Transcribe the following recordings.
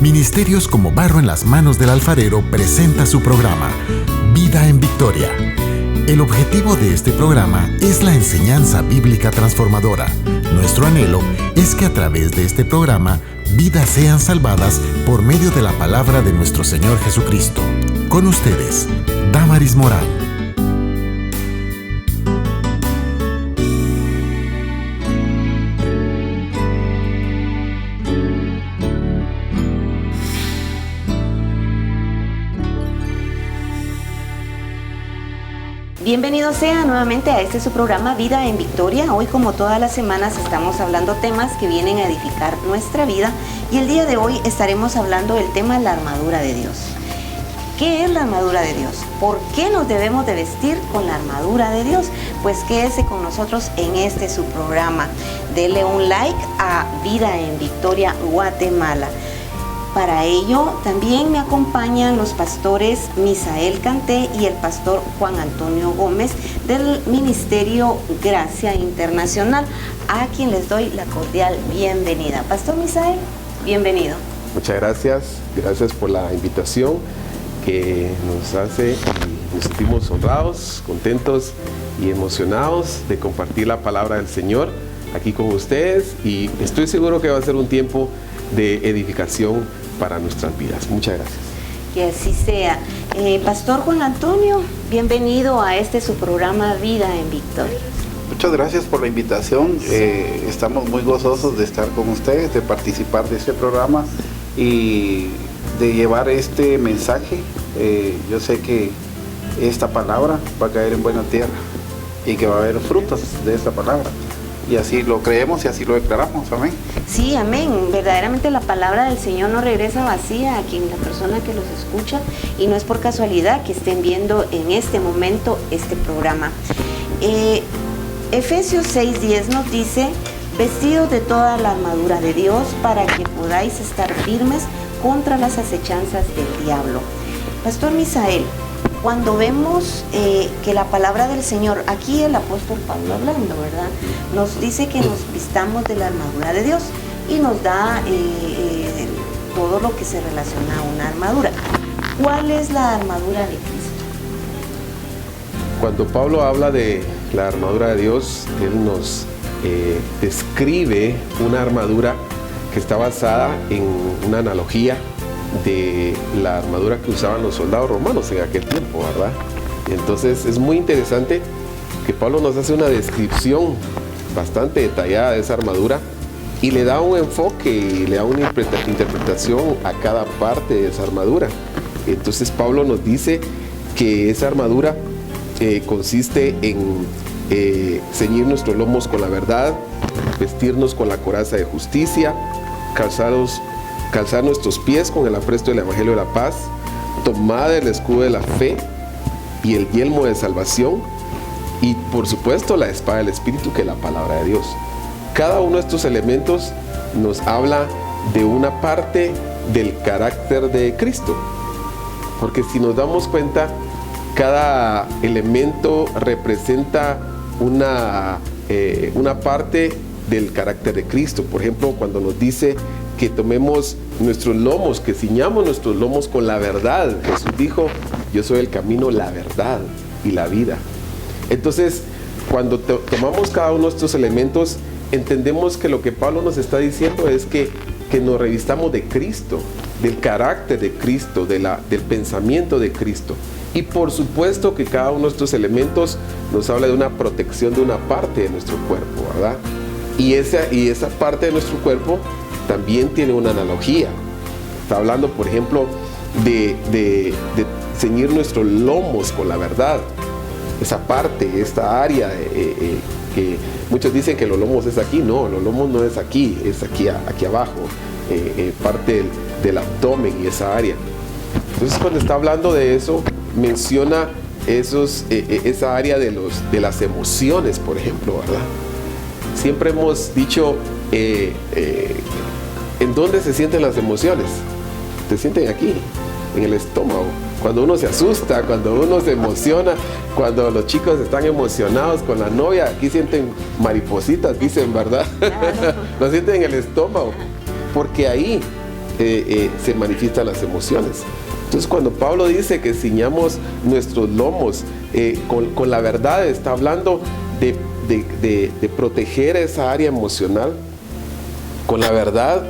Ministerios Como Barro en las Manos del Alfarero presenta su programa, Vida en Victoria. El objetivo de este programa es la enseñanza bíblica transformadora. Nuestro anhelo es que a través de este programa, vidas sean salvadas por medio de la palabra de nuestro Señor Jesucristo. Con ustedes, Damaris Morán. Bienvenido sea nuevamente a este su programa Vida en Victoria. Hoy, como todas las semanas, estamos hablando temas que vienen a edificar nuestra vida, y el día de hoy estaremos hablando del tema la armadura de Dios. ¿Qué es la armadura de Dios? ¿Por qué nos debemos de vestir con la armadura de Dios? Pues quédese con nosotros en este su programa. Dele un like a Vida en Victoria Guatemala. Para ello también me acompañan los pastores Misael Canté y el pastor Juan Antonio Gómez del Ministerio Gracia Internacional, a quien les doy la cordial bienvenida. Pastor Misael, bienvenido. Muchas gracias, gracias por la invitación que nos hace, y nos sentimos honrados, contentos y emocionados de compartir la palabra del Señor aquí con ustedes, y estoy seguro que va a ser un tiempo de edificación para nuestras vidas. Muchas gracias. Que así sea. Pastor Juan Antonio, bienvenido a este su programa Vida en Victoria. Muchas gracias por la invitación. Estamos muy gozosos de estar con ustedes, de participar de este programa y de llevar este mensaje. Yo sé que esta palabra va a caer en buena tierra y que va a haber frutos de esta palabra. Y así lo creemos y así lo declaramos. Amén. Sí, amén. Verdaderamente la palabra del Señor no regresa vacía a quien la persona que los escucha, y no es por casualidad que estén viendo en este momento este programa. Efesios 6:10 nos dice: vestidos de toda la armadura de Dios para que podáis estar firmes contra las acechanzas del diablo. Pastor Misael, cuando vemos que la palabra del Señor, aquí el apóstol Pablo hablando, ¿verdad?, nos dice que nos vistamos de la armadura de Dios y nos da todo lo que se relaciona a una armadura. ¿Cuál es la armadura de Cristo? Cuando Pablo habla de la armadura de Dios, él nos describe una armadura que está basada en una analogía de la armadura que usaban los soldados romanos en aquel tiempo, ¿verdad? Entonces es muy interesante que Pablo nos hace una descripción bastante detallada de esa armadura y le da un enfoque y le da una interpretación a cada parte de esa armadura. Entonces Pablo nos dice que esa armadura consiste en ceñir nuestros lomos con la verdad, vestirnos con la coraza de justicia, calzar nuestros pies con el apresto del Evangelio de la paz, tomar el escudo de la fe y el yelmo de salvación, y por supuesto la espada del Espíritu, que es la palabra de Dios. Cada uno de estos elementos nos habla de una parte del carácter de Cristo, porque si nos damos cuenta, cada elemento representa una parte del carácter de Cristo. Por ejemplo, cuando nos dice que tomemos nuestros lomos, que ciñamos nuestros lomos con la verdad. Jesús dijo: yo soy el camino, la verdad y la vida. Entonces, cuando tomamos cada uno de estos elementos, entendemos que lo que Pablo nos está diciendo es que nos revistamos de Cristo, del carácter de Cristo, del pensamiento de Cristo. Y por supuesto que cada uno de estos elementos nos habla de una protección de una parte de nuestro cuerpo, ¿verdad? Y esa parte de nuestro cuerpo también tiene una analogía. Está hablando, por ejemplo, de ceñir nuestros lomos con la verdad. Esa parte, esta área que muchos dicen que los lomos es aquí. No, los lomos no es aquí, es aquí abajo, parte del abdomen y esa área. Entonces, cuando está hablando de eso, menciona esa área de las emociones, por ejemplo, ¿verdad? Siempre hemos dicho, ¿en dónde se sienten las emociones? Se sienten aquí, en el estómago. Cuando uno se asusta, cuando uno se emociona, cuando los chicos están emocionados con la novia, aquí sienten maripositas, dicen, ¿verdad? Lo sienten en el estómago, porque ahí se manifiestan las emociones. Entonces, cuando Pablo dice que ciñamos nuestros lomos con la verdad, está hablando de proteger esa área emocional con la verdad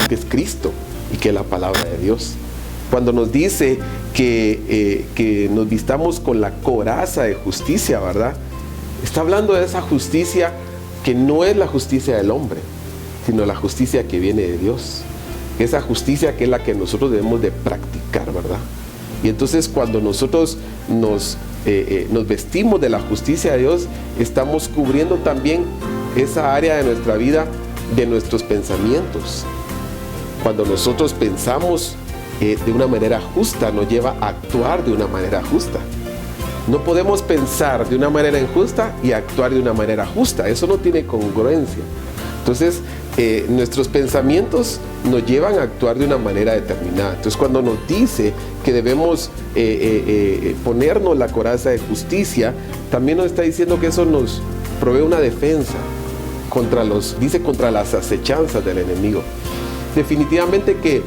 que es Cristo y que es la palabra de Dios. Cuando nos dice que nos vistamos con la coraza de justicia, ¿verdad? Está hablando de esa justicia que no es la justicia del hombre, sino la justicia que viene de Dios. Esa justicia que es la que nosotros debemos de practicar, ¿verdad? Y entonces cuando nosotros nos vestimos de la justicia de Dios, estamos cubriendo también esa área de nuestra vida, de nuestros pensamientos. Cuando nosotros pensamos de una manera justa, nos lleva a actuar de una manera justa. No podemos pensar de una manera injusta y actuar de una manera justa. Eso no tiene congruencia. Entonces, nuestros pensamientos nos llevan a actuar de una manera determinada. Entonces, cuando nos dice que debemos ponernos la coraza de justicia, también nos está diciendo que eso nos provee una defensa contra las acechanzas del enemigo. Definitivamente que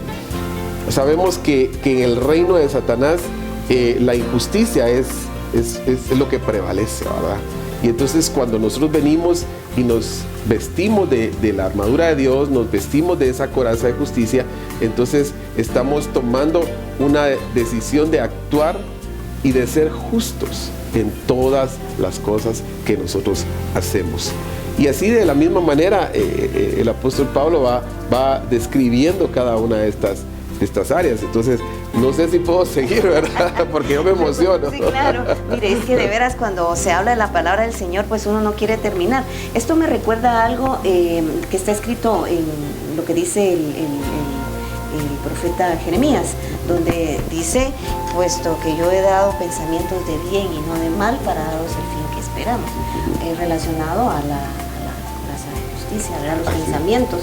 sabemos que en el reino de Satanás la injusticia es lo que prevalece, ¿verdad? Y entonces cuando nosotros venimos y nos vestimos de la armadura de Dios, nos vestimos de esa coraza de justicia, entonces estamos tomando una decisión de actuar y de ser justos en todas las cosas que nosotros hacemos. Y así de la misma manera el apóstol Pablo va describiendo cada una de estas áreas. Entonces, no sé si puedo seguir, ¿verdad? Porque yo me emociono. Sí, claro. Mire, es que de veras cuando se habla de la palabra del Señor, pues uno no quiere terminar. Esto me recuerda a algo que está escrito en lo que dice el profeta Jeremías, donde dice, puesto que yo he dado pensamientos de bien y no de mal para daros el fin que esperamos, relacionado a la coraza de justicia, ¿verdad? Los pensamientos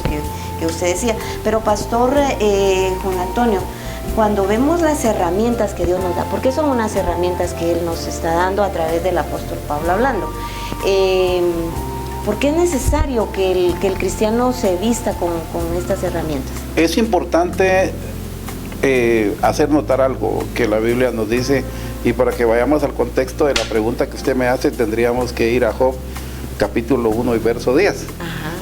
que usted decía. Pero pastor Juan Antonio, cuando vemos las herramientas que Dios nos da, porque son unas herramientas que Él nos está dando a través del apóstol Pablo hablando, ¿por qué es necesario que el cristiano se vista con estas herramientas? Es importante hacer notar algo que la Biblia nos dice, y para que vayamos al contexto de la pregunta que usted me hace, tendríamos que ir a Job, capítulo 1 y verso 10. Ajá.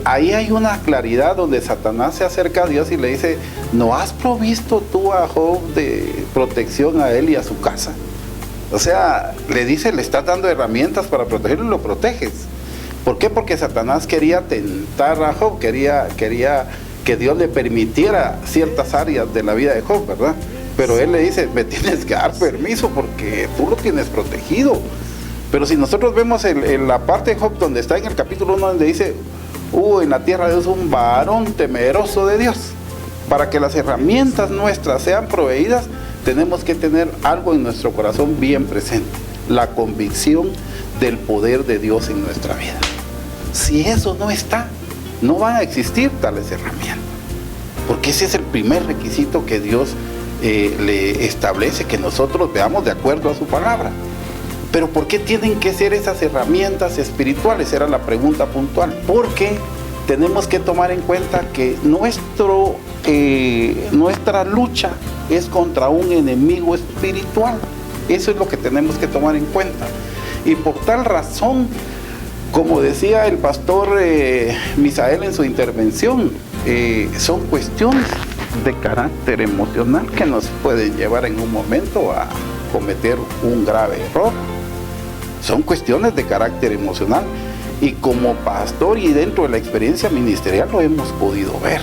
Ahí hay una claridad donde Satanás se acerca a Dios y le dice, ¿no has provisto tú a Job de protección a él y a su casa? O sea, le dice, le estás dando herramientas para protegerlo y lo proteges. ¿Por qué? Porque Satanás quería tentar a Job, quería que Dios le permitiera ciertas áreas de la vida de Job, ¿verdad? Pero él le dice, me tienes que dar permiso porque tú lo tienes protegido. Pero si nosotros vemos en la parte de Job donde está en el capítulo 1, donde dice, en la tierra de Dios un varón temeroso de Dios. Para que las herramientas nuestras sean proveídas, tenemos que tener algo en nuestro corazón bien presente: la convicción del poder de Dios en nuestra vida. Si eso no está, no van a existir tales herramientas, porque ese es el primer requisito que Dios le establece, que nosotros veamos de acuerdo a su palabra. Pero ¿por qué tienen que ser esas herramientas espirituales? Era la pregunta puntual. Porque tenemos que tomar en cuenta que nuestra lucha es contra un enemigo espiritual. Eso es lo que tenemos que tomar en cuenta. Y por tal razón, como decía el pastor Misael en su intervención, son cuestiones de carácter emocional que nos pueden llevar en un momento a cometer un grave error. Son cuestiones de carácter emocional, y como pastor y dentro de la experiencia ministerial lo hemos podido ver.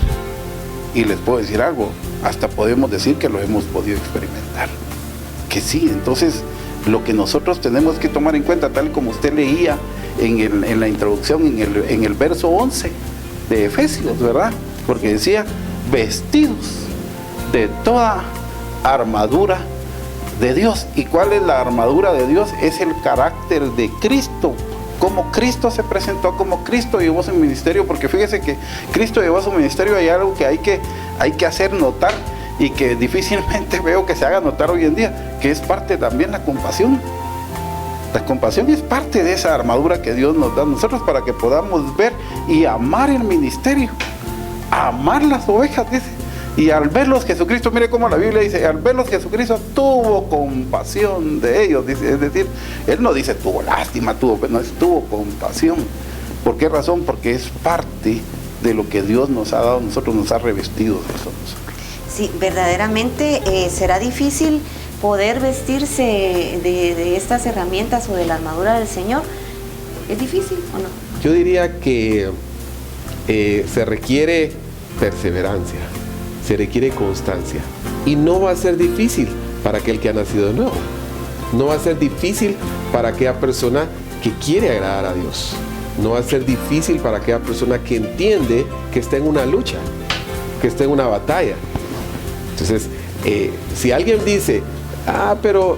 Y les puedo decir algo, hasta podemos decir que lo hemos podido experimentar. Que sí, entonces lo que nosotros tenemos que tomar en cuenta, tal como usted leía en la introducción, en el verso 11 de Efesios, ¿verdad? Porque decía, vestidos de toda armadura de Dios. ¿Y cuál es la armadura de Dios? Es el carácter de Cristo. Como Cristo se presentó, como Cristo llevó su ministerio, porque fíjese que Cristo llevó su ministerio, hay algo que hay que hacer notar y que difícilmente veo que se haga notar hoy en día, que es parte también la compasión. La compasión es parte de esa armadura que Dios nos da a nosotros para que podamos ver y amar el ministerio, amar las ovejas, dice. Y al verlos Jesucristo, mire cómo la Biblia dice, al verlos Jesucristo tuvo compasión de ellos. Dice, es decir, Él no dice tuvo lástima, tuvo compasión. ¿Por qué razón? Porque es parte de lo que Dios nos ha dado a nosotros, nos ha revestido de eso. Sí, verdaderamente será difícil poder vestirse de estas herramientas o de la armadura del Señor. ¿Es difícil o no? Yo diría que se requiere perseverancia, se requiere constancia. Y no va a ser difícil para aquel que ha nacido de nuevo. No va a ser difícil para aquella persona que quiere agradar a Dios. No va a ser difícil para aquella persona que entiende que está en una lucha, que está en una batalla. Entonces, si alguien dice, pero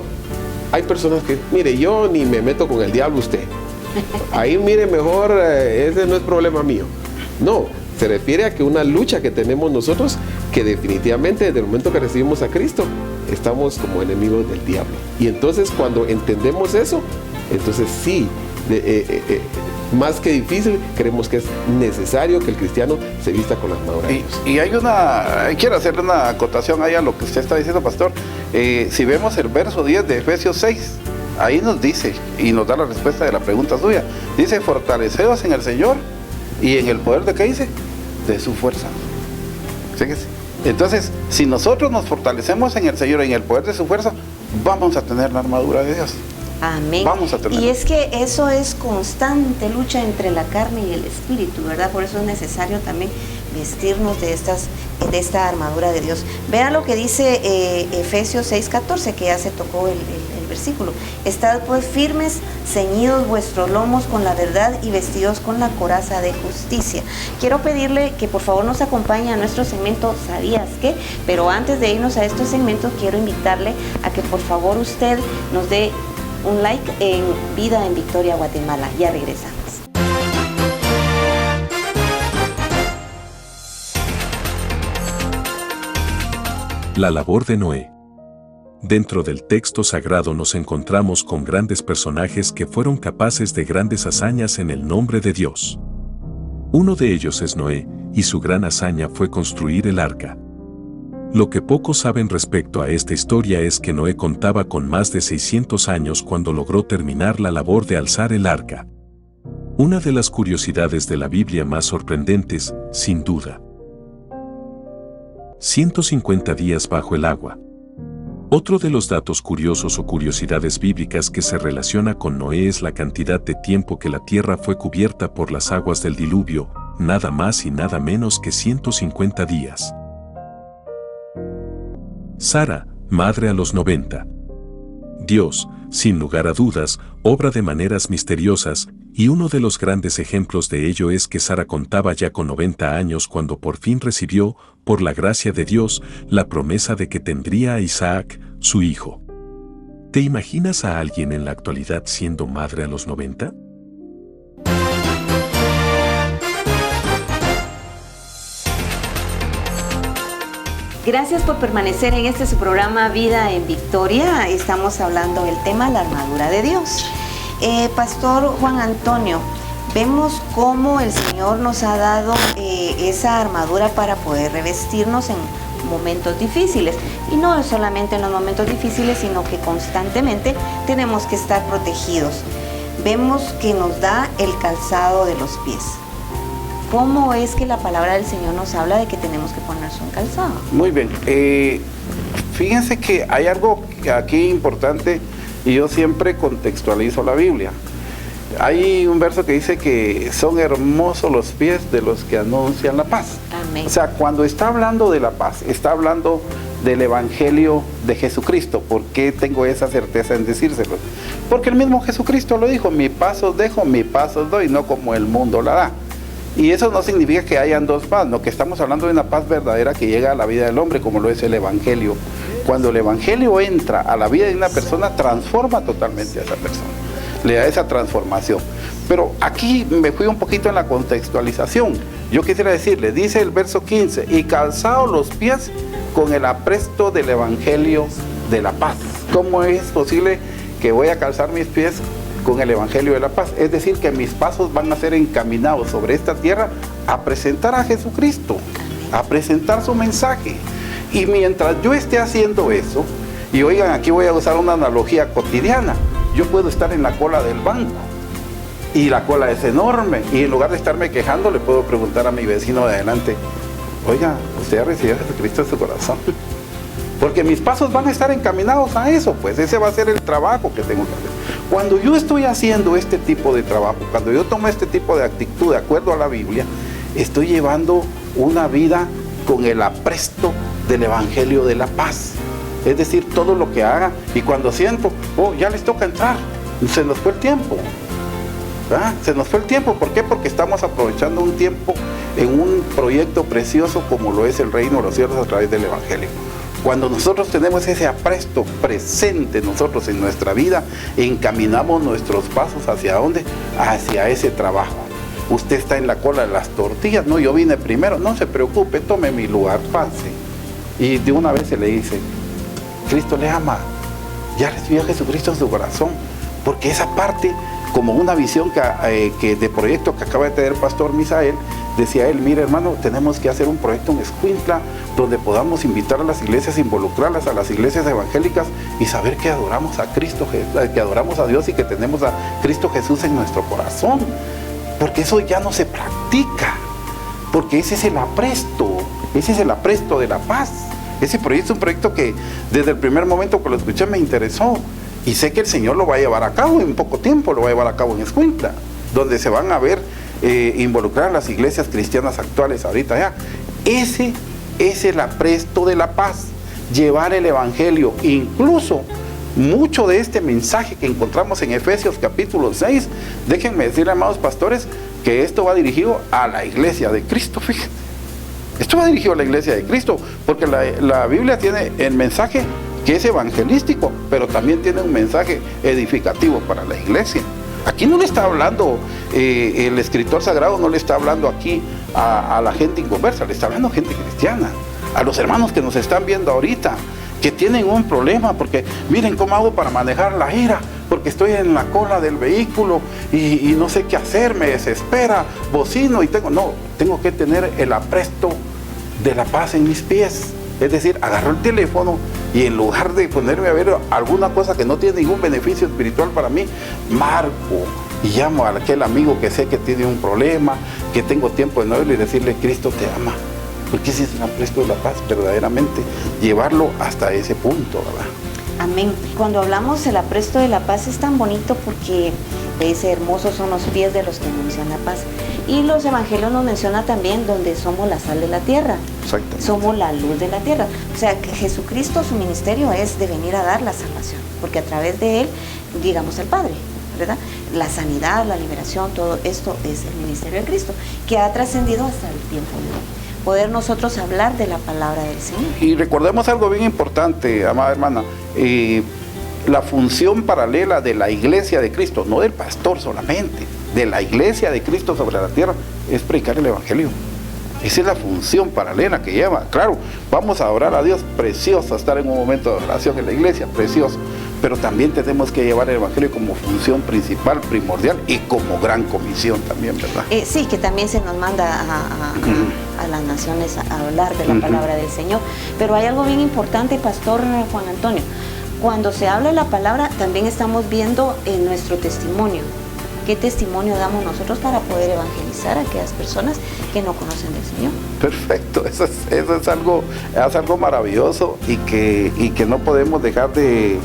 hay personas que, mire, yo ni me meto con el diablo usted. Ahí mire mejor, ese no es problema mío. No, se refiere a que una lucha que tenemos nosotros, que definitivamente desde el momento que recibimos a Cristo, estamos como enemigos del diablo. Y entonces cuando entendemos eso, entonces sí, más que difícil, creemos que es necesario que el cristiano se vista con la armadura de Dios. Y quiero hacerle una acotación ahí a lo que usted está diciendo, pastor. Si vemos el verso 10 de Efesios 6, ahí nos dice, y nos da la respuesta de la pregunta suya. Dice, fortaleceos en el Señor y en el poder de, ¿qué dice? De su fuerza. Fíjese. Entonces, si nosotros nos fortalecemos en el Señor y en el poder de su fuerza, vamos a tener la armadura de Dios. Amén. Vamos a tener. Y es que eso es constante lucha entre la carne y el espíritu, ¿verdad? Por eso es necesario también vestirnos de esta armadura de Dios. Vean lo que dice Efesios 6:14, que ya se tocó el versículo. Estad pues firmes, ceñidos vuestros lomos con la verdad y vestidos con la coraza de justicia. Quiero pedirle que por favor nos acompañe a nuestro segmento ¿Sabías qué? Pero antes de irnos a estos segmentos, quiero invitarle a que por favor usted nos dé un like en Vida en Victoria, Guatemala. Ya regresamos. La labor de Noé. Dentro del texto sagrado nos encontramos con grandes personajes que fueron capaces de grandes hazañas en el nombre de Dios. Uno de ellos es Noé, y su gran hazaña fue construir el arca. Lo que pocos saben respecto a esta historia es que Noé contaba con más de 600 años cuando logró terminar la labor de alzar el arca. Una de las curiosidades de la Biblia más sorprendentes, sin duda. 150 días bajo el agua. Otro de los datos curiosos o curiosidades bíblicas que se relaciona con Noé es la cantidad de tiempo que la tierra fue cubierta por las aguas del diluvio, nada más y nada menos que 150 días. Sara, madre a los 90. Dios, sin lugar a dudas, obra de maneras misteriosas, y uno de los grandes ejemplos de ello es que Sara contaba ya con 90 años cuando por fin recibió, por la gracia de Dios, la promesa de que tendría a Isaac, su hijo. ¿Te imaginas a alguien en la actualidad siendo madre a los 90? Gracias por permanecer en su programa Vida en Victoria. Estamos hablando del tema la armadura de Dios. Pastor Juan Antonio, vemos cómo el Señor nos ha dado esa armadura para poder revestirnos en momentos difíciles. Y no solamente en los momentos difíciles, sino que constantemente tenemos que estar protegidos. Vemos que nos da el calzado de los pies. ¿Cómo es que la palabra del Señor nos habla de que tenemos que ponerse un calzado? Muy bien. Fíjense que hay algo aquí importante y yo siempre contextualizo la Biblia. Hay un verso que dice que son hermosos los pies de los que anuncian la paz. Amén. O sea, cuando está hablando de la paz, está hablando del Evangelio de Jesucristo. ¿Por qué tengo esa certeza en decírselo? Porque el mismo Jesucristo lo dijo, mi paz os dejo, mi paz os doy, no como el mundo la da. Y eso no significa que hayan dos paz, no, que estamos hablando de una paz verdadera que llega a la vida del hombre, como lo es el Evangelio. Cuando el Evangelio entra a la vida de una persona, transforma totalmente a esa persona, le da esa transformación. Pero aquí me fui un poquito en la contextualización. Yo quisiera decirle, dice el verso 15, y calzaos los pies con el apresto del Evangelio de la paz. ¿Cómo es posible que voy a calzar mis pies con el Evangelio de la paz? Es decir, que mis pasos van a ser encaminados sobre esta tierra a presentar a Jesucristo, a presentar su mensaje, Y mientras yo esté haciendo eso, y oigan, aquí voy a usar una analogía cotidiana, yo puedo estar en la cola del banco y la cola es enorme, y en lugar de estarme quejando le puedo preguntar a mi vecino de adelante: oiga, ¿usted ha recibido a Jesucristo en su corazón? Porque mis pasos van a estar encaminados a eso, pues ese va a ser el trabajo que tengo que hacer. Cuando yo estoy haciendo este tipo de trabajo, cuando yo tomo este tipo de actitud de acuerdo a la Biblia, estoy llevando una vida con el apresto del Evangelio de la paz. Es decir, todo lo que haga, y cuando siento, oh, ya les toca entrar, se nos fue el tiempo. ¿verdad? Se nos fue el tiempo. ¿Por qué? Porque estamos aprovechando un tiempo en un proyecto precioso como lo es el reino de los cielos a través del Evangelio. Cuando nosotros tenemos ese apresto presente nosotros en nuestra vida, encaminamos nuestros pasos ¿hacia dónde? Hacia ese trabajo. Usted está en la cola de las tortillas, no, yo vine primero, no se preocupe, tome mi lugar, pase. Y de una vez se le dice: Cristo le ama, ya recibió a Jesucristo en su corazón, porque esa parte, como una visión que de proyecto que acaba de tener el pastor Misael, decía él: mire hermano, tenemos que hacer un proyecto en Escuintla donde podamos invitar a las iglesias, involucrarlas a las iglesias evangélicas y saber que adoramos a Cristo, que adoramos a Dios y que tenemos a Cristo Jesús en nuestro corazón, porque eso ya no se practica, porque ese es el apresto de la paz. Ese proyecto es un proyecto que desde el primer momento que lo escuché me interesó, y sé que el Señor lo va a llevar a cabo en poco tiempo, lo va a llevar a cabo en Escuintla, donde se van a ver involucrar las iglesias cristianas actuales ahorita ya. Ese es el apresto de la paz, llevar el Evangelio. Incluso mucho de este mensaje que encontramos en Efesios capítulo 6, déjenme decirle, amados pastores, que esto va dirigido a la iglesia de Cristo. Fíjense, esto va dirigido a la iglesia de Cristo, porque la Biblia tiene el mensaje que es evangelístico, pero también tiene un mensaje edificativo para la iglesia. Aquí no le está hablando, el escritor sagrado no le está hablando aquí a la gente inconversa, le está hablando a gente cristiana, a los hermanos que nos están viendo ahorita, que tienen un problema, porque miren cómo hago para manejar la ira, porque estoy en la cola del vehículo y no sé qué hacer, me desespera, bocino y tengo que tener el apresto de la paz en mis pies. Es decir, agarro el teléfono y en lugar de ponerme a ver alguna cosa que no tiene ningún beneficio espiritual para mí, marco y llamo a aquel amigo que sé que tiene un problema, que tengo tiempo de no verlo, y decirle: Cristo te ama. Porque ese es el apresto de la paz, verdaderamente, llevarlo hasta ese punto, ¿verdad? Amén. Cuando hablamos del apresto de la paz es tan bonito porque dice: hermosos son los pies de los que anuncian la paz. Y los evangelios nos menciona también donde somos la sal de la tierra. Exactamente. Somos la luz de la tierra. O sea que Jesucristo, su ministerio es de venir a dar la salvación, porque a través de él llegamos al Padre, ¿verdad? La sanidad, la liberación, todo esto es el ministerio de Cristo, que ha trascendido hasta el tiempo de hoy. Poder nosotros hablar de la palabra del Señor. Y recordemos algo bien importante, amada hermana, la función paralela de la iglesia de Cristo, no del pastor solamente, de la iglesia de Cristo sobre la tierra, es predicar el Evangelio. Esa es la función paralela que lleva. Claro, vamos a adorar a Dios, precioso estar en un momento de oración en la iglesia, precioso, pero también tenemos que llevar el Evangelio como función principal, primordial, y como gran comisión también, ¿verdad? Sí, que también se nos manda a las naciones a hablar de la palabra del Señor. Pero hay algo bien importante, Pastor Juan Antonio. Cuando se habla de la palabra, también estamos viendo en nuestro testimonio. ¿Qué testimonio damos nosotros para poder evangelizar a aquellas personas que no conocen del Señor? Perfecto, eso es algo maravilloso y que no podemos dejar de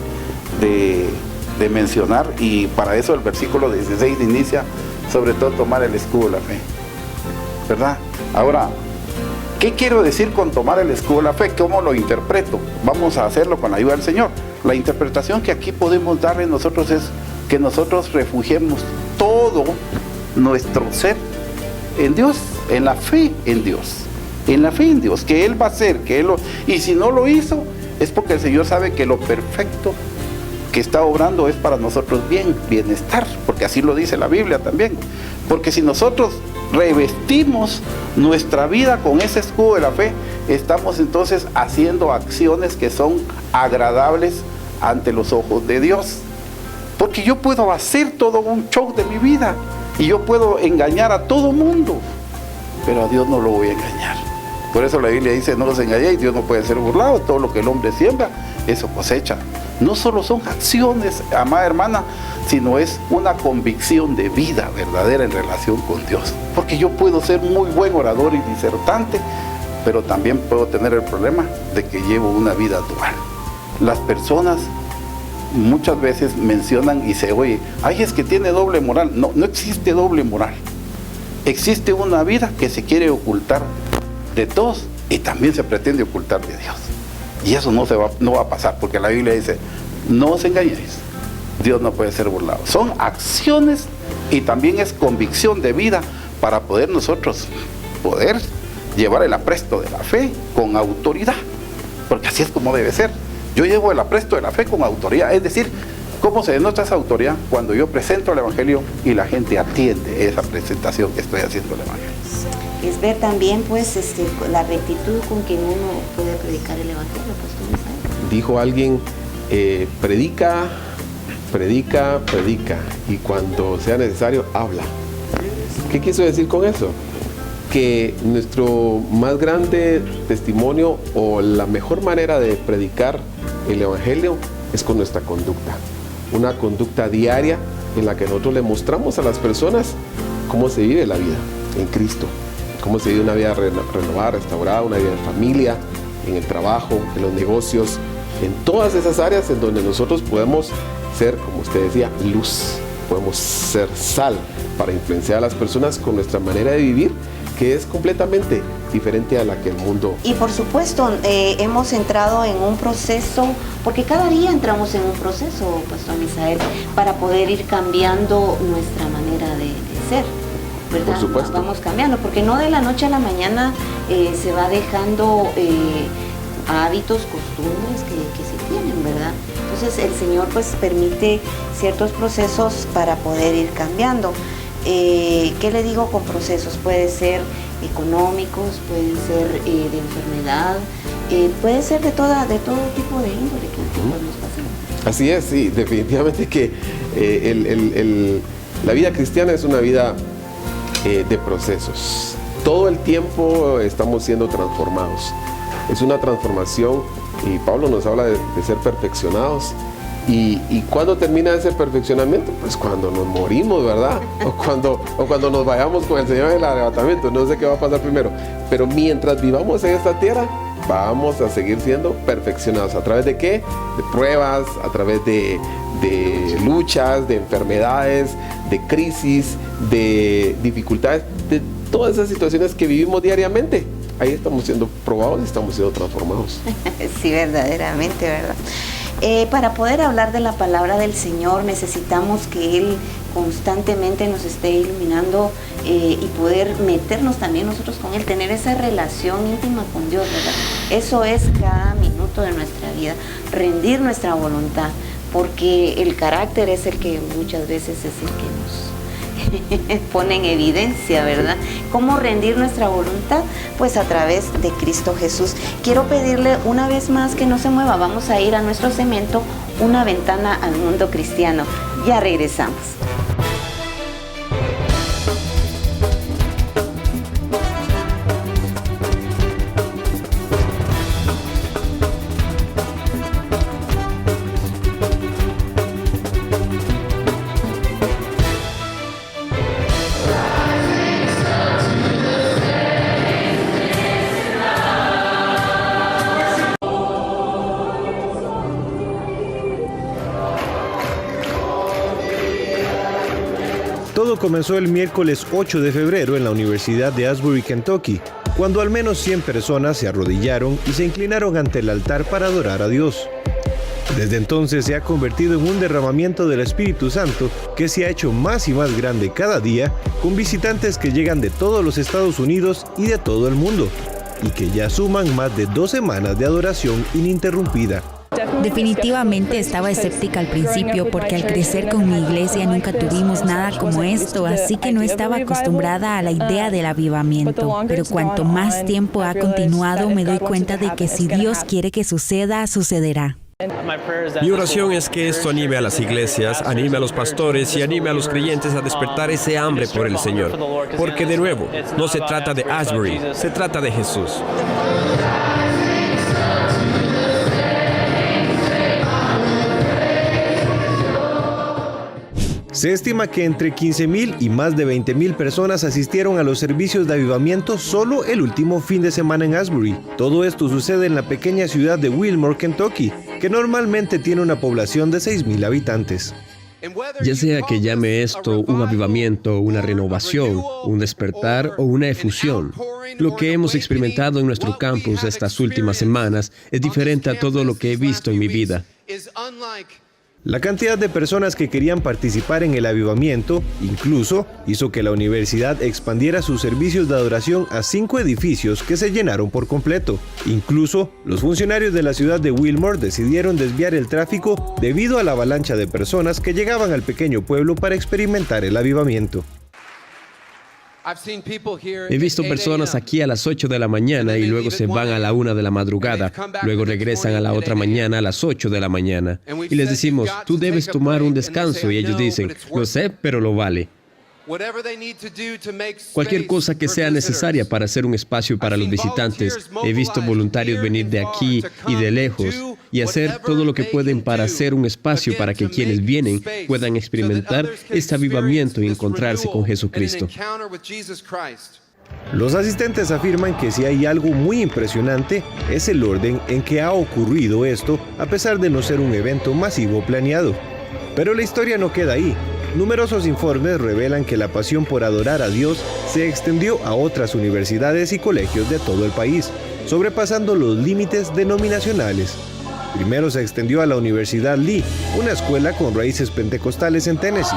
mencionar, y para eso el versículo 16 inicia: sobre todo tomar el escudo de la fe, ¿verdad? Ahora, ¿qué quiero decir con tomar el escudo de la fe? ¿Cómo lo interpreto? Vamos a hacerlo con la ayuda del Señor. La interpretación que aquí podemos darle nosotros es que nosotros refugiemos todo nuestro ser en Dios, en la fe en Dios, que Él va a hacer, y si no lo hizo, es porque el Señor sabe que lo perfecto que está obrando es para nosotros bienestar, porque así lo dice la Biblia también. Porque si nosotros revestimos nuestra vida con ese escudo de la fe, estamos entonces haciendo acciones que son agradables ante los ojos de Dios. Porque yo puedo hacer todo un show de mi vida y yo puedo engañar a todo mundo, pero a Dios no lo voy a engañar. Por eso la Biblia dice, no os engañéis, Dios no puede ser burlado, todo lo que el hombre siembra, eso cosecha. No solo son acciones, amada hermana, sino es una convicción de vida verdadera en relación con Dios. Porque yo puedo ser muy buen orador y disertante, pero también puedo tener el problema de que llevo una vida dual. Las personas muchas veces mencionan y se oye, ay, es que tiene doble moral. No, no existe doble moral. Existe una vida que se quiere ocultar de todos y también se pretende ocultar de Dios. Y eso no va a pasar, porque la Biblia dice, no os engañéis, Dios no puede ser burlado. Son acciones y también es convicción de vida para poder nosotros llevar el apresto de la fe con autoridad, porque así es como debe ser. Yo llevo el apresto de la fe con autoridad, es decir, ¿cómo se denota esa autoridad? Cuando yo presento el Evangelio y la gente atiende esa presentación que estoy haciendo del Evangelio. Es ver también pues la rectitud con que uno puede predicar el Evangelio, Pastor Misael. Dijo alguien, predica, y cuando sea necesario, habla. ¿Qué quiso decir con eso? Que nuestro más grande testimonio o la mejor manera de predicar el Evangelio es con nuestra conducta. Una conducta diaria en la que nosotros le mostramos a las personas cómo se vive la vida en Cristo, cómo se vive una vida renovada, restaurada, una vida de familia, en el trabajo, en los negocios, en todas esas áreas en donde nosotros podemos ser, como usted decía, luz, podemos ser sal para influenciar a las personas con nuestra manera de vivir, que es completamente diferente a la que el mundo... Y por supuesto, hemos entrado en un proceso, porque cada día entramos en un proceso, Pastor Misael, para poder ir cambiando nuestra manera de ser, ¿verdad? Por supuesto. Vamos cambiando, porque no de la noche a la mañana se va dejando hábitos, costumbres que se tienen, ¿verdad? Entonces el Señor pues permite ciertos procesos para poder ir cambiando. ¿Qué le digo con procesos? Puede ser económicos, pueden ser de enfermedad, puede ser de todo tipo de índole que podemos pasar. Así es, sí, definitivamente que la vida cristiana es una vida de procesos. Todo el tiempo estamos siendo transformados. Es una transformación y Pablo nos habla de ser perfeccionados. ¿Y cuándo termina ese perfeccionamiento? Pues cuando nos morimos, ¿verdad? O cuando nos vayamos con el Señor en el arrebatamiento. No sé qué va a pasar primero. Pero mientras vivamos en esta tierra, vamos a seguir siendo perfeccionados. ¿A través de qué? De pruebas, a través de luchas, de enfermedades, de crisis, de dificultades, de todas esas situaciones que vivimos diariamente. Ahí estamos siendo probados y estamos siendo transformados. Sí, verdaderamente, ¿verdad? Para poder hablar de la palabra del Señor necesitamos que Él constantemente nos esté iluminando y poder meternos también nosotros con Él, tener esa relación íntima con Dios, ¿verdad? Eso es cada minuto de nuestra vida, rendir nuestra voluntad, porque el carácter es el que muchas veces es el que nos pone en evidencia, ¿verdad? ¿Cómo rendir nuestra voluntad? Pues a través de Cristo Jesús. Quiero pedirle una vez más que no se mueva. Vamos a ir a nuestro segmento, Una ventana al mundo cristiano. Ya regresamos. Todo comenzó el miércoles 8 de febrero en la Universidad de Asbury, Kentucky, cuando al menos 100 personas se arrodillaron y se inclinaron ante el altar para adorar a Dios. Desde entonces se ha convertido en un derramamiento del Espíritu Santo que se ha hecho más y más grande cada día, con visitantes que llegan de todos los Estados Unidos y de todo el mundo, y que ya suman más de 2 semanas de adoración ininterrumpida. Definitivamente estaba escéptica al principio porque al crecer con mi iglesia nunca tuvimos nada como esto, así que no estaba acostumbrada a la idea del avivamiento. Pero cuanto más tiempo ha continuado, me doy cuenta de que si Dios quiere que suceda, sucederá. Mi oración es que esto anime a las iglesias, anime a los pastores y anime a los creyentes a despertar ese hambre por el Señor. Porque de nuevo, no se trata de Asbury, se trata de Jesús. Se estima que entre 15,000 y más de 20,000 personas asistieron a los servicios de avivamiento solo el último fin de semana en Asbury. Todo esto sucede en la pequeña ciudad de Wilmore, Kentucky, que normalmente tiene una población de 6,000 habitantes. Ya sea que llame esto un avivamiento, una renovación, un despertar o una efusión, lo que hemos experimentado en nuestro campus estas últimas semanas es diferente a todo lo que he visto en mi vida. La cantidad de personas que querían participar en el avivamiento incluso hizo que la universidad expandiera sus servicios de adoración a 5 edificios que se llenaron por completo. Incluso, los funcionarios de la ciudad de Wilmore decidieron desviar el tráfico debido a la avalancha de personas que llegaban al pequeño pueblo para experimentar el avivamiento. He visto personas aquí a las 8 de la mañana y luego se van a la 1 de la madrugada, luego regresan a la otra mañana a las 8 de la mañana. Y les decimos, tú debes tomar un descanso, y ellos dicen, lo sé, pero lo vale. Cualquier cosa que sea necesaria para hacer un espacio para los visitantes. He visto voluntarios venir de aquí y de lejos y hacer todo lo que pueden para hacer un espacio para que quienes vienen puedan experimentar este avivamiento y encontrarse con Jesucristo. Los asistentes afirman que si hay algo muy impresionante es el orden en que ha ocurrido esto, a pesar de no ser un evento masivo planeado. Pero la historia no queda ahí. Numerosos informes revelan que la pasión por adorar a Dios se extendió a otras universidades y colegios de todo el país, sobrepasando los límites denominacionales. Primero se extendió a la Universidad Lee, una escuela con raíces pentecostales en Tennessee.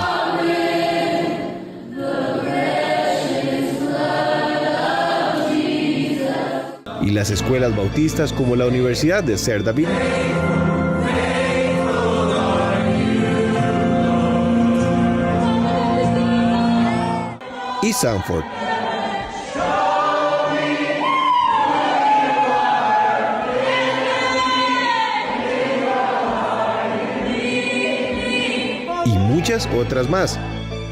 Y las escuelas bautistas como la Universidad de Sir David. Y Sanford. Y muchas otras más.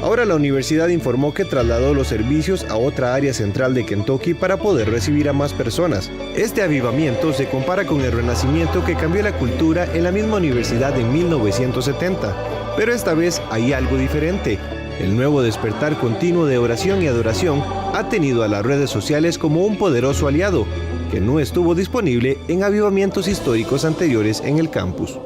Ahora la universidad informó que trasladó los servicios a otra área central de Kentucky para poder recibir a más personas. Este avivamiento se compara con el Renacimiento que cambió la cultura en la misma universidad en 1970. Pero esta vez hay algo diferente. El nuevo despertar continuo de oración y adoración ha tenido a las redes sociales como un poderoso aliado, que no estuvo disponible en avivamientos históricos anteriores en el campus.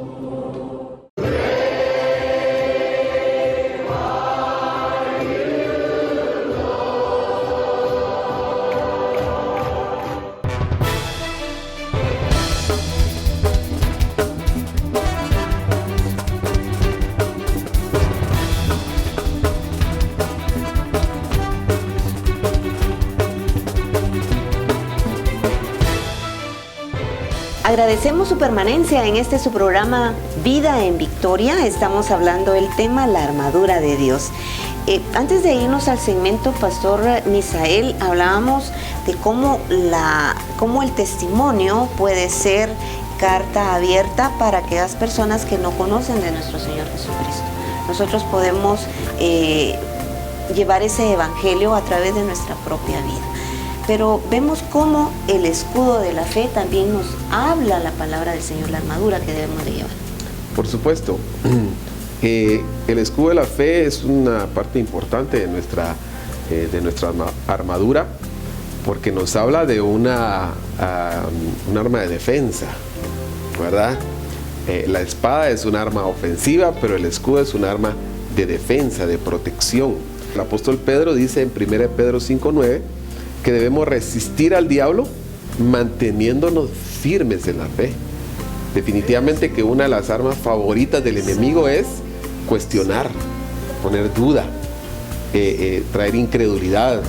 Agradecemos su permanencia en su programa Vida en Victoria. Estamos hablando del tema la armadura de Dios. Antes de irnos al segmento, Pastor Misael, hablábamos de cómo el testimonio puede ser carta abierta para aquellas personas que no conocen de nuestro Señor Jesucristo. Nosotros podemos llevar ese evangelio a través de nuestra propia vida. Pero vemos cómo el escudo de la fe también nos habla la palabra del Señor, la armadura que debemos de llevar. Por supuesto. El escudo de la fe es una parte importante de nuestra armadura, porque nos habla de un arma de defensa, ¿verdad? La espada es un arma ofensiva, pero el escudo es un arma de defensa, de protección. El apóstol Pedro dice en 1 Pedro 5:9 que debemos resistir al diablo manteniéndonos firmes en la fe. Definitivamente que una de las armas favoritas del enemigo es cuestionar, poner duda, traer incredulidad,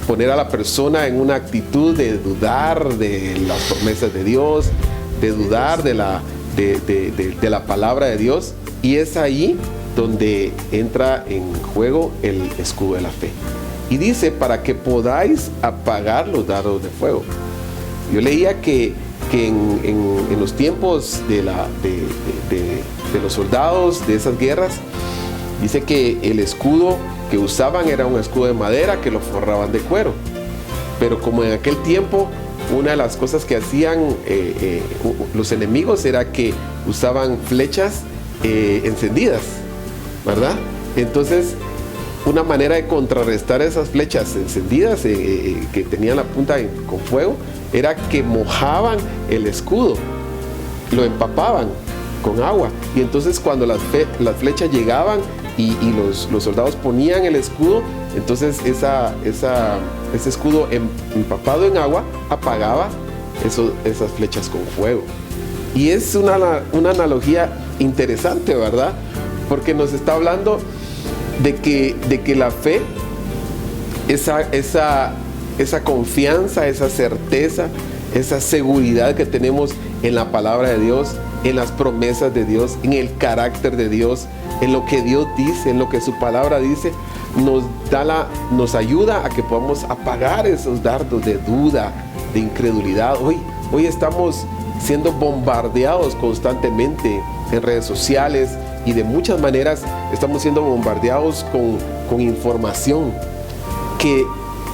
poner a la persona en una actitud de dudar de las promesas de Dios, de dudar de la palabra de Dios, y es ahí donde entra en juego el escudo de la fe. Y dice, para que podáis apagar los dardos de fuego. Yo leía que que en los tiempos de los soldados de esas guerras, dice que el escudo que usaban era un escudo de madera que lo forraban de cuero. Pero como en aquel tiempo, una de las cosas que hacían los enemigos era que usaban flechas encendidas, ¿verdad? Entonces, una manera de contrarrestar esas flechas encendidas que tenían la punta con fuego era que mojaban el escudo, lo empapaban con agua, y entonces cuando las flechas llegaban y los soldados ponían el escudo, entonces ese escudo empapado en agua apagaba esas flechas con fuego. Y es una analogía interesante, ¿verdad? Porque nos está hablando de que la fe, esa confianza, esa certeza, esa seguridad que tenemos en la palabra de Dios, en las promesas de Dios, en el carácter de Dios, en lo que Dios dice, en lo que su palabra dice, nos ayuda a que podamos apagar esos dardos de duda, de incredulidad. Hoy estamos siendo bombardeados constantemente en redes sociales, y de muchas maneras estamos siendo bombardeados con información que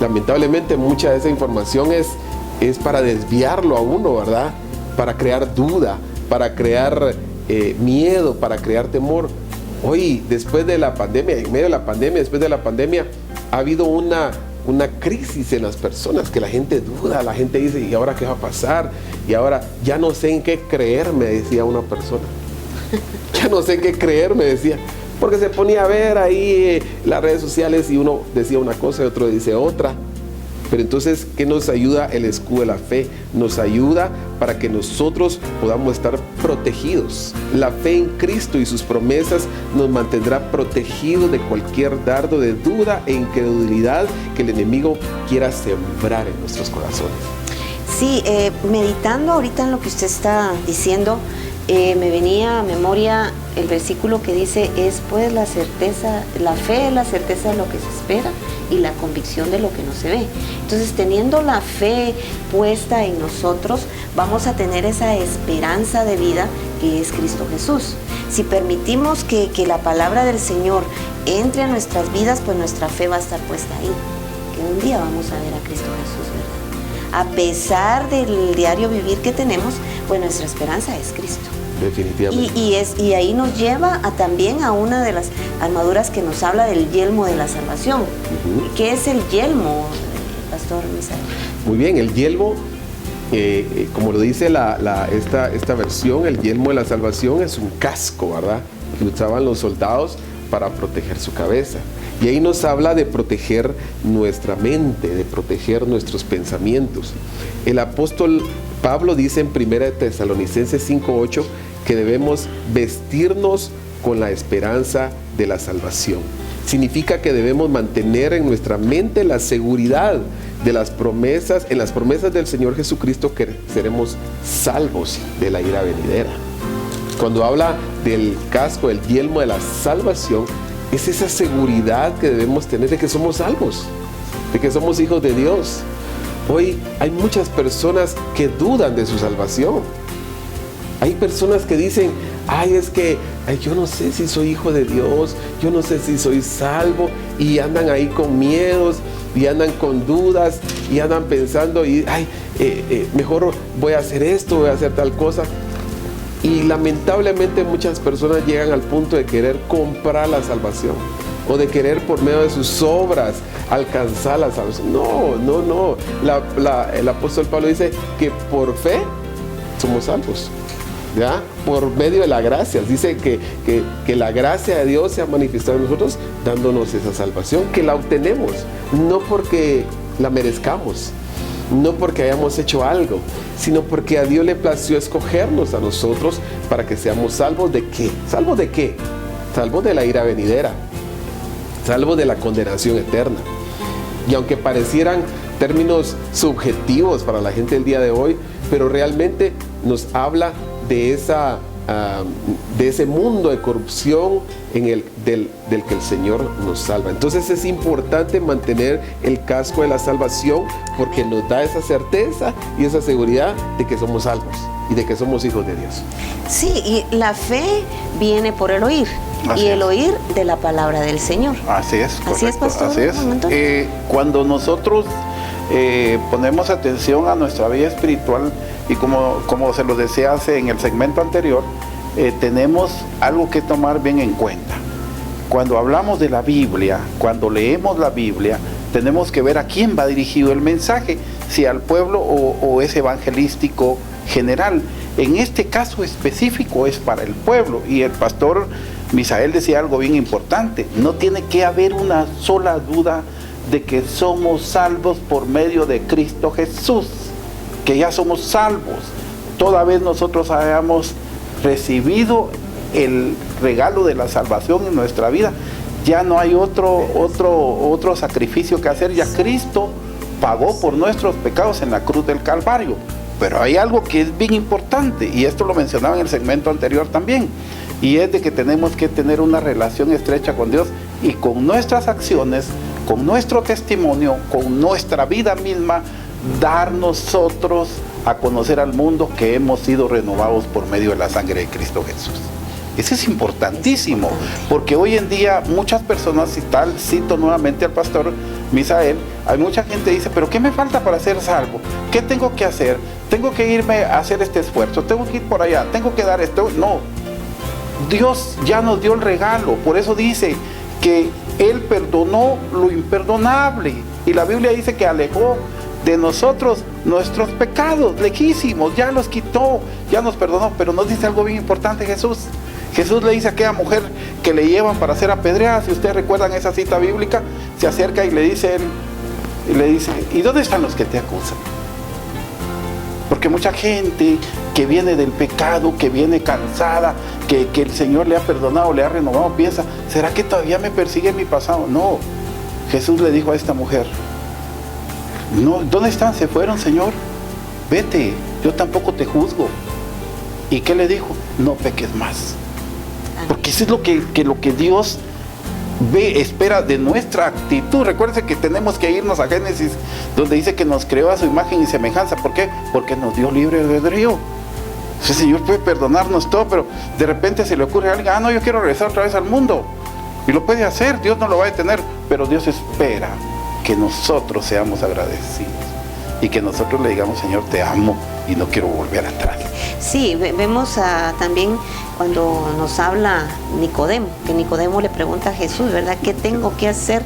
lamentablemente mucha de esa información es para desviarlo a uno, ¿verdad? Para crear duda, para crear miedo, para crear temor. Hoy, después de la pandemia, en medio de la pandemia, después de la pandemia, ha habido una crisis en las personas, que la gente duda, la gente dice, ¿y ahora qué va a pasar? Y ahora ya no sé en qué creer, me decía una persona. Ya no sé qué creer, me decía, porque se ponía a ver ahí las redes sociales y uno decía una cosa y otro dice otra. Pero entonces, ¿qué nos ayuda el escudo de la fe? Nos ayuda para que nosotros podamos estar protegidos. La fe en Cristo y sus promesas nos mantendrá protegidos de cualquier dardo de duda e incredulidad que el enemigo quiera sembrar en nuestros corazones. Sí, meditando ahorita en lo que usted está diciendo, me venía a memoria el versículo que dice, es pues la fe es la certeza de lo que se espera y la convicción de lo que no se ve. Entonces, teniendo la fe puesta en nosotros, vamos a tener esa esperanza de vida que es Cristo Jesús. Si permitimos que la palabra del Señor entre a nuestras vidas, pues nuestra fe va a estar puesta ahí, que un día vamos a ver a Cristo Jesús, ¿verdad? A pesar del diario vivir que tenemos, pues nuestra esperanza es Cristo. Definitivamente. Y ahí nos lleva también a una de las armaduras que nos habla del yelmo de la salvación. ¿Qué es el yelmo, Pastor Misael? Muy bien, el yelmo, como lo dice esta versión, el yelmo de la salvación es un casco, ¿verdad? Que usaban los soldados para proteger su cabeza. Y ahí nos habla de proteger nuestra mente, de proteger nuestros pensamientos. El apóstol Pablo dice en 1 Tesalonicenses 5:8 que debemos vestirnos con la esperanza de la salvación. Significa que debemos mantener en nuestra mente la seguridad de las promesas, en las promesas del Señor Jesucristo, que seremos salvos de la ira venidera. Cuando habla del casco, el yelmo de la salvación, es esa seguridad que debemos tener de que somos salvos, de que somos hijos de Dios. Hoy hay muchas personas que dudan de su salvación. Hay personas que dicen, yo no sé si soy hijo de Dios, yo no sé si soy salvo, y andan ahí con miedos, y andan con dudas, y andan pensando, mejor voy a hacer esto, voy a hacer tal cosa. Y lamentablemente muchas personas llegan al punto de querer comprar la salvación, o de querer por medio de sus obras alcanzar la salvación. No. El apóstol Pablo dice que por fe somos salvos, ¿ya? Por medio de la gracia. Dice que la gracia de Dios se ha manifestado en nosotros, dándonos esa salvación, que la obtenemos, no porque la merezcamos, no porque hayamos hecho algo, sino porque a Dios le plació escogernos a nosotros para que seamos salvos de ¿qué? ¿Salvos de qué? Salvos de la ira venidera, salvos de la condenación eterna. Y aunque parecieran términos subjetivos para la gente del día de hoy, pero realmente nos habla de esa de ese mundo de corrupción del que el Señor nos salva. Entonces es importante mantener el casco de la salvación, porque nos da esa certeza y esa seguridad de que somos salvos y de que somos hijos de Dios. Sí, y la fe viene por el oír. Así y el es. oír de la palabra del Señor. Así es, correcto. Así es, pastor. Así es. Cuando nosotros ponemos atención a nuestra vida espiritual, y como se lo decía en el segmento anterior, tenemos algo que tomar bien en cuenta. Cuando hablamos de la Biblia, cuando leemos la Biblia, tenemos que ver a quién va dirigido el mensaje, si al pueblo o es evangelístico general. En este caso específico es para el pueblo, y el pastor Misael decía algo bien importante: no tiene que haber una sola duda de que somos salvos por medio de Cristo Jesús, que ya somos salvos. Toda vez nosotros hayamos recibido el regalo de la salvación en nuestra vida, ya no hay otro sacrificio que hacer. Ya Cristo pagó por nuestros pecados en la cruz del Calvario. Pero hay algo que es bien importante, y esto lo mencionaba en el segmento anterior también, y es de que tenemos que tener una relación estrecha con Dios, y con nuestras acciones, con nuestro testimonio, con nuestra vida misma, dar nosotros a conocer al mundo que hemos sido renovados por medio de la sangre de Cristo Jesús. Eso es importantísimo, porque hoy en día muchas personas, y tal, cito nuevamente al pastor Misael, hay mucha gente que dice: pero ¿qué me falta para ser salvo? ¿Qué tengo que hacer? ¿Tengo que irme a hacer este esfuerzo? ¿Tengo que ir por allá? ¿Tengo que dar esto? No. Dios ya nos dio el regalo. Por eso dice que Él perdonó lo imperdonable. Y la Biblia dice que alejó de nosotros nuestros pecados lejísimos. Ya los quitó, ya nos perdonó. Pero nos dice algo bien importante Jesús. Jesús le dice a aquella mujer que le llevan para ser apedreada, si ustedes recuerdan esa cita bíblica, se acerca y le dice ¿y dónde están los que te acusan? Porque mucha gente que viene del pecado, que viene cansada, que el Señor le ha perdonado, le ha renovado, piensa: ¿será que todavía me persigue mi pasado? No. Jesús le dijo a esta mujer: no, ¿dónde están? ¿Se fueron, Señor? Vete, yo tampoco te juzgo. ¿Y qué le dijo? No peques más. Porque eso es lo que Dios ve, espera de nuestra actitud. Recuérdense que tenemos que irnos a Génesis, donde dice que nos creó a su imagen y semejanza. ¿Por qué? Porque nos dio libre albedrío. El Señor puede perdonarnos todo, pero de repente se le ocurre a alguien: no, yo quiero regresar otra vez al mundo. Y lo puede hacer, Dios no lo va a detener, pero Dios espera que nosotros seamos agradecidos y que nosotros le digamos: Señor, te amo y no quiero volver atrás. Sí, vemos también cuando nos habla Nicodemo, que Nicodemo le pregunta a Jesús, ¿verdad? ¿Qué tengo que hacer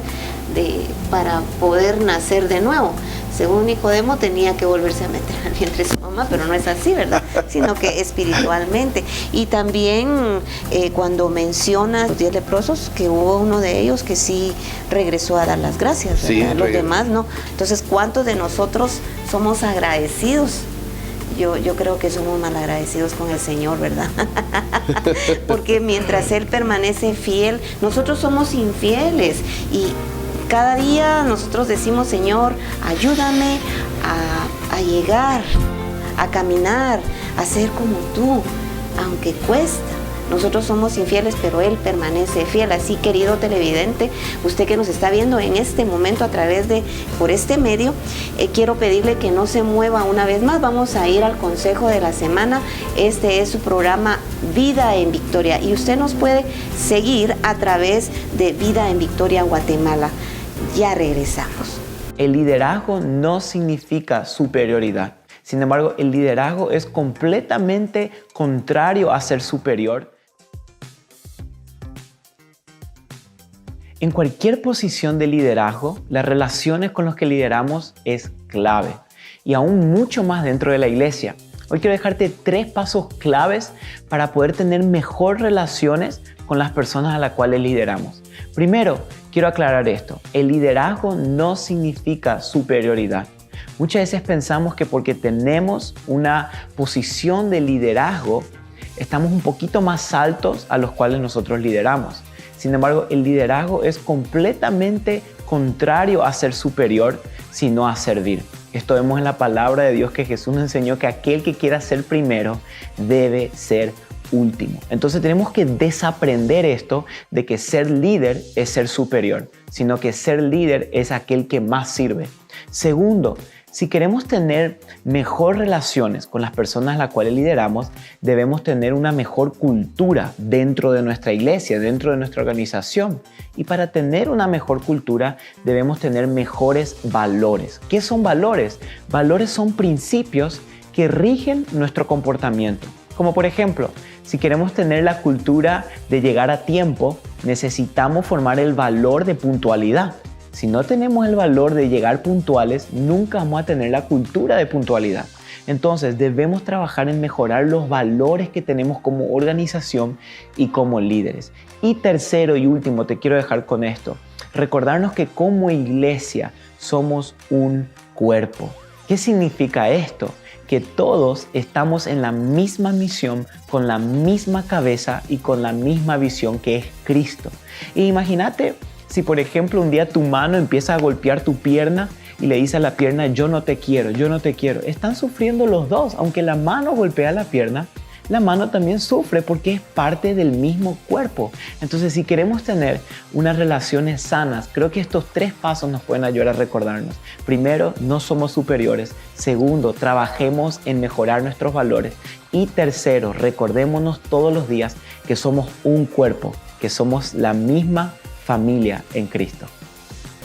para poder nacer de nuevo? Según Nicodemo, tenía que volverse a meter al vientre de su mamá, pero no es así, ¿verdad? Sino que espiritualmente. Y también cuando menciona los 10 leprosos, que hubo uno de ellos que sí regresó a dar las gracias, ¿verdad? Sí, los demás no. Entonces, ¿cuántos de nosotros somos agradecidos? Yo creo que somos malagradecidos con el Señor, ¿verdad? Porque mientras Él permanece fiel, nosotros somos infieles. Y cada día nosotros decimos: Señor, ayúdame a llegar, a caminar, a ser como tú, aunque cuesta. Nosotros somos infieles, pero Él permanece fiel. Así, querido televidente, usted que nos está viendo en este momento por este medio, quiero pedirle que no se mueva una vez más. Vamos a ir al consejo de la semana. Este es su programa Vida en Victoria, y usted nos puede seguir a través de Vida en Victoria Guatemala. Ya regresamos. El liderazgo no significa superioridad. Sin embargo, el liderazgo es completamente contrario a ser superior. En cualquier posición de liderazgo, las relaciones con los que lideramos es clave, y aún mucho más dentro de la iglesia. Hoy quiero dejarte 3 pasos claves para poder tener mejor relaciones con las personas a las cuales lideramos. Primero, quiero aclarar esto: el liderazgo no significa superioridad. Muchas veces pensamos que porque tenemos una posición de liderazgo, estamos un poquito más altos a los cuales nosotros lideramos. Sin embargo, el liderazgo es completamente contrario a ser superior, sino a servir. Esto vemos en la palabra de Dios, que Jesús nos enseñó que aquel que quiera ser primero debe ser último. Entonces tenemos que desaprender esto de que ser líder es ser superior, sino que ser líder es aquel que más sirve. Segundo, si queremos tener mejor relaciones con las personas a las cuales lideramos, debemos tener una mejor cultura dentro de nuestra iglesia, dentro de nuestra organización. Y para tener una mejor cultura, debemos tener mejores valores. ¿Qué son valores? Valores son principios que rigen nuestro comportamiento. Como por ejemplo, si queremos tener la cultura de llegar a tiempo, necesitamos formar el valor de puntualidad. Si no tenemos el valor de llegar puntuales, nunca vamos a tener la cultura de puntualidad. Entonces debemos trabajar en mejorar los valores que tenemos como organización y como líderes. Y tercero y último, te quiero dejar con esto. Recordarnos que como iglesia somos un cuerpo. ¿Qué significa esto? Que todos estamos en la misma misión, con la misma cabeza y con la misma visión que es Cristo. Y imagínate si, por ejemplo, un día tu mano empieza a golpear tu pierna y le dice a la pierna, yo no te quiero, yo no te quiero. Están sufriendo los dos. Aunque la mano golpea la pierna, la mano también sufre porque es parte del mismo cuerpo. Entonces, si queremos tener unas relaciones sanas, creo que estos 3 pasos nos pueden ayudar a recordarnos. Primero, no somos superiores. Segundo, trabajemos en mejorar nuestros valores. Y tercero, recordémonos todos los días que somos un cuerpo, que somos la misma familia en Cristo.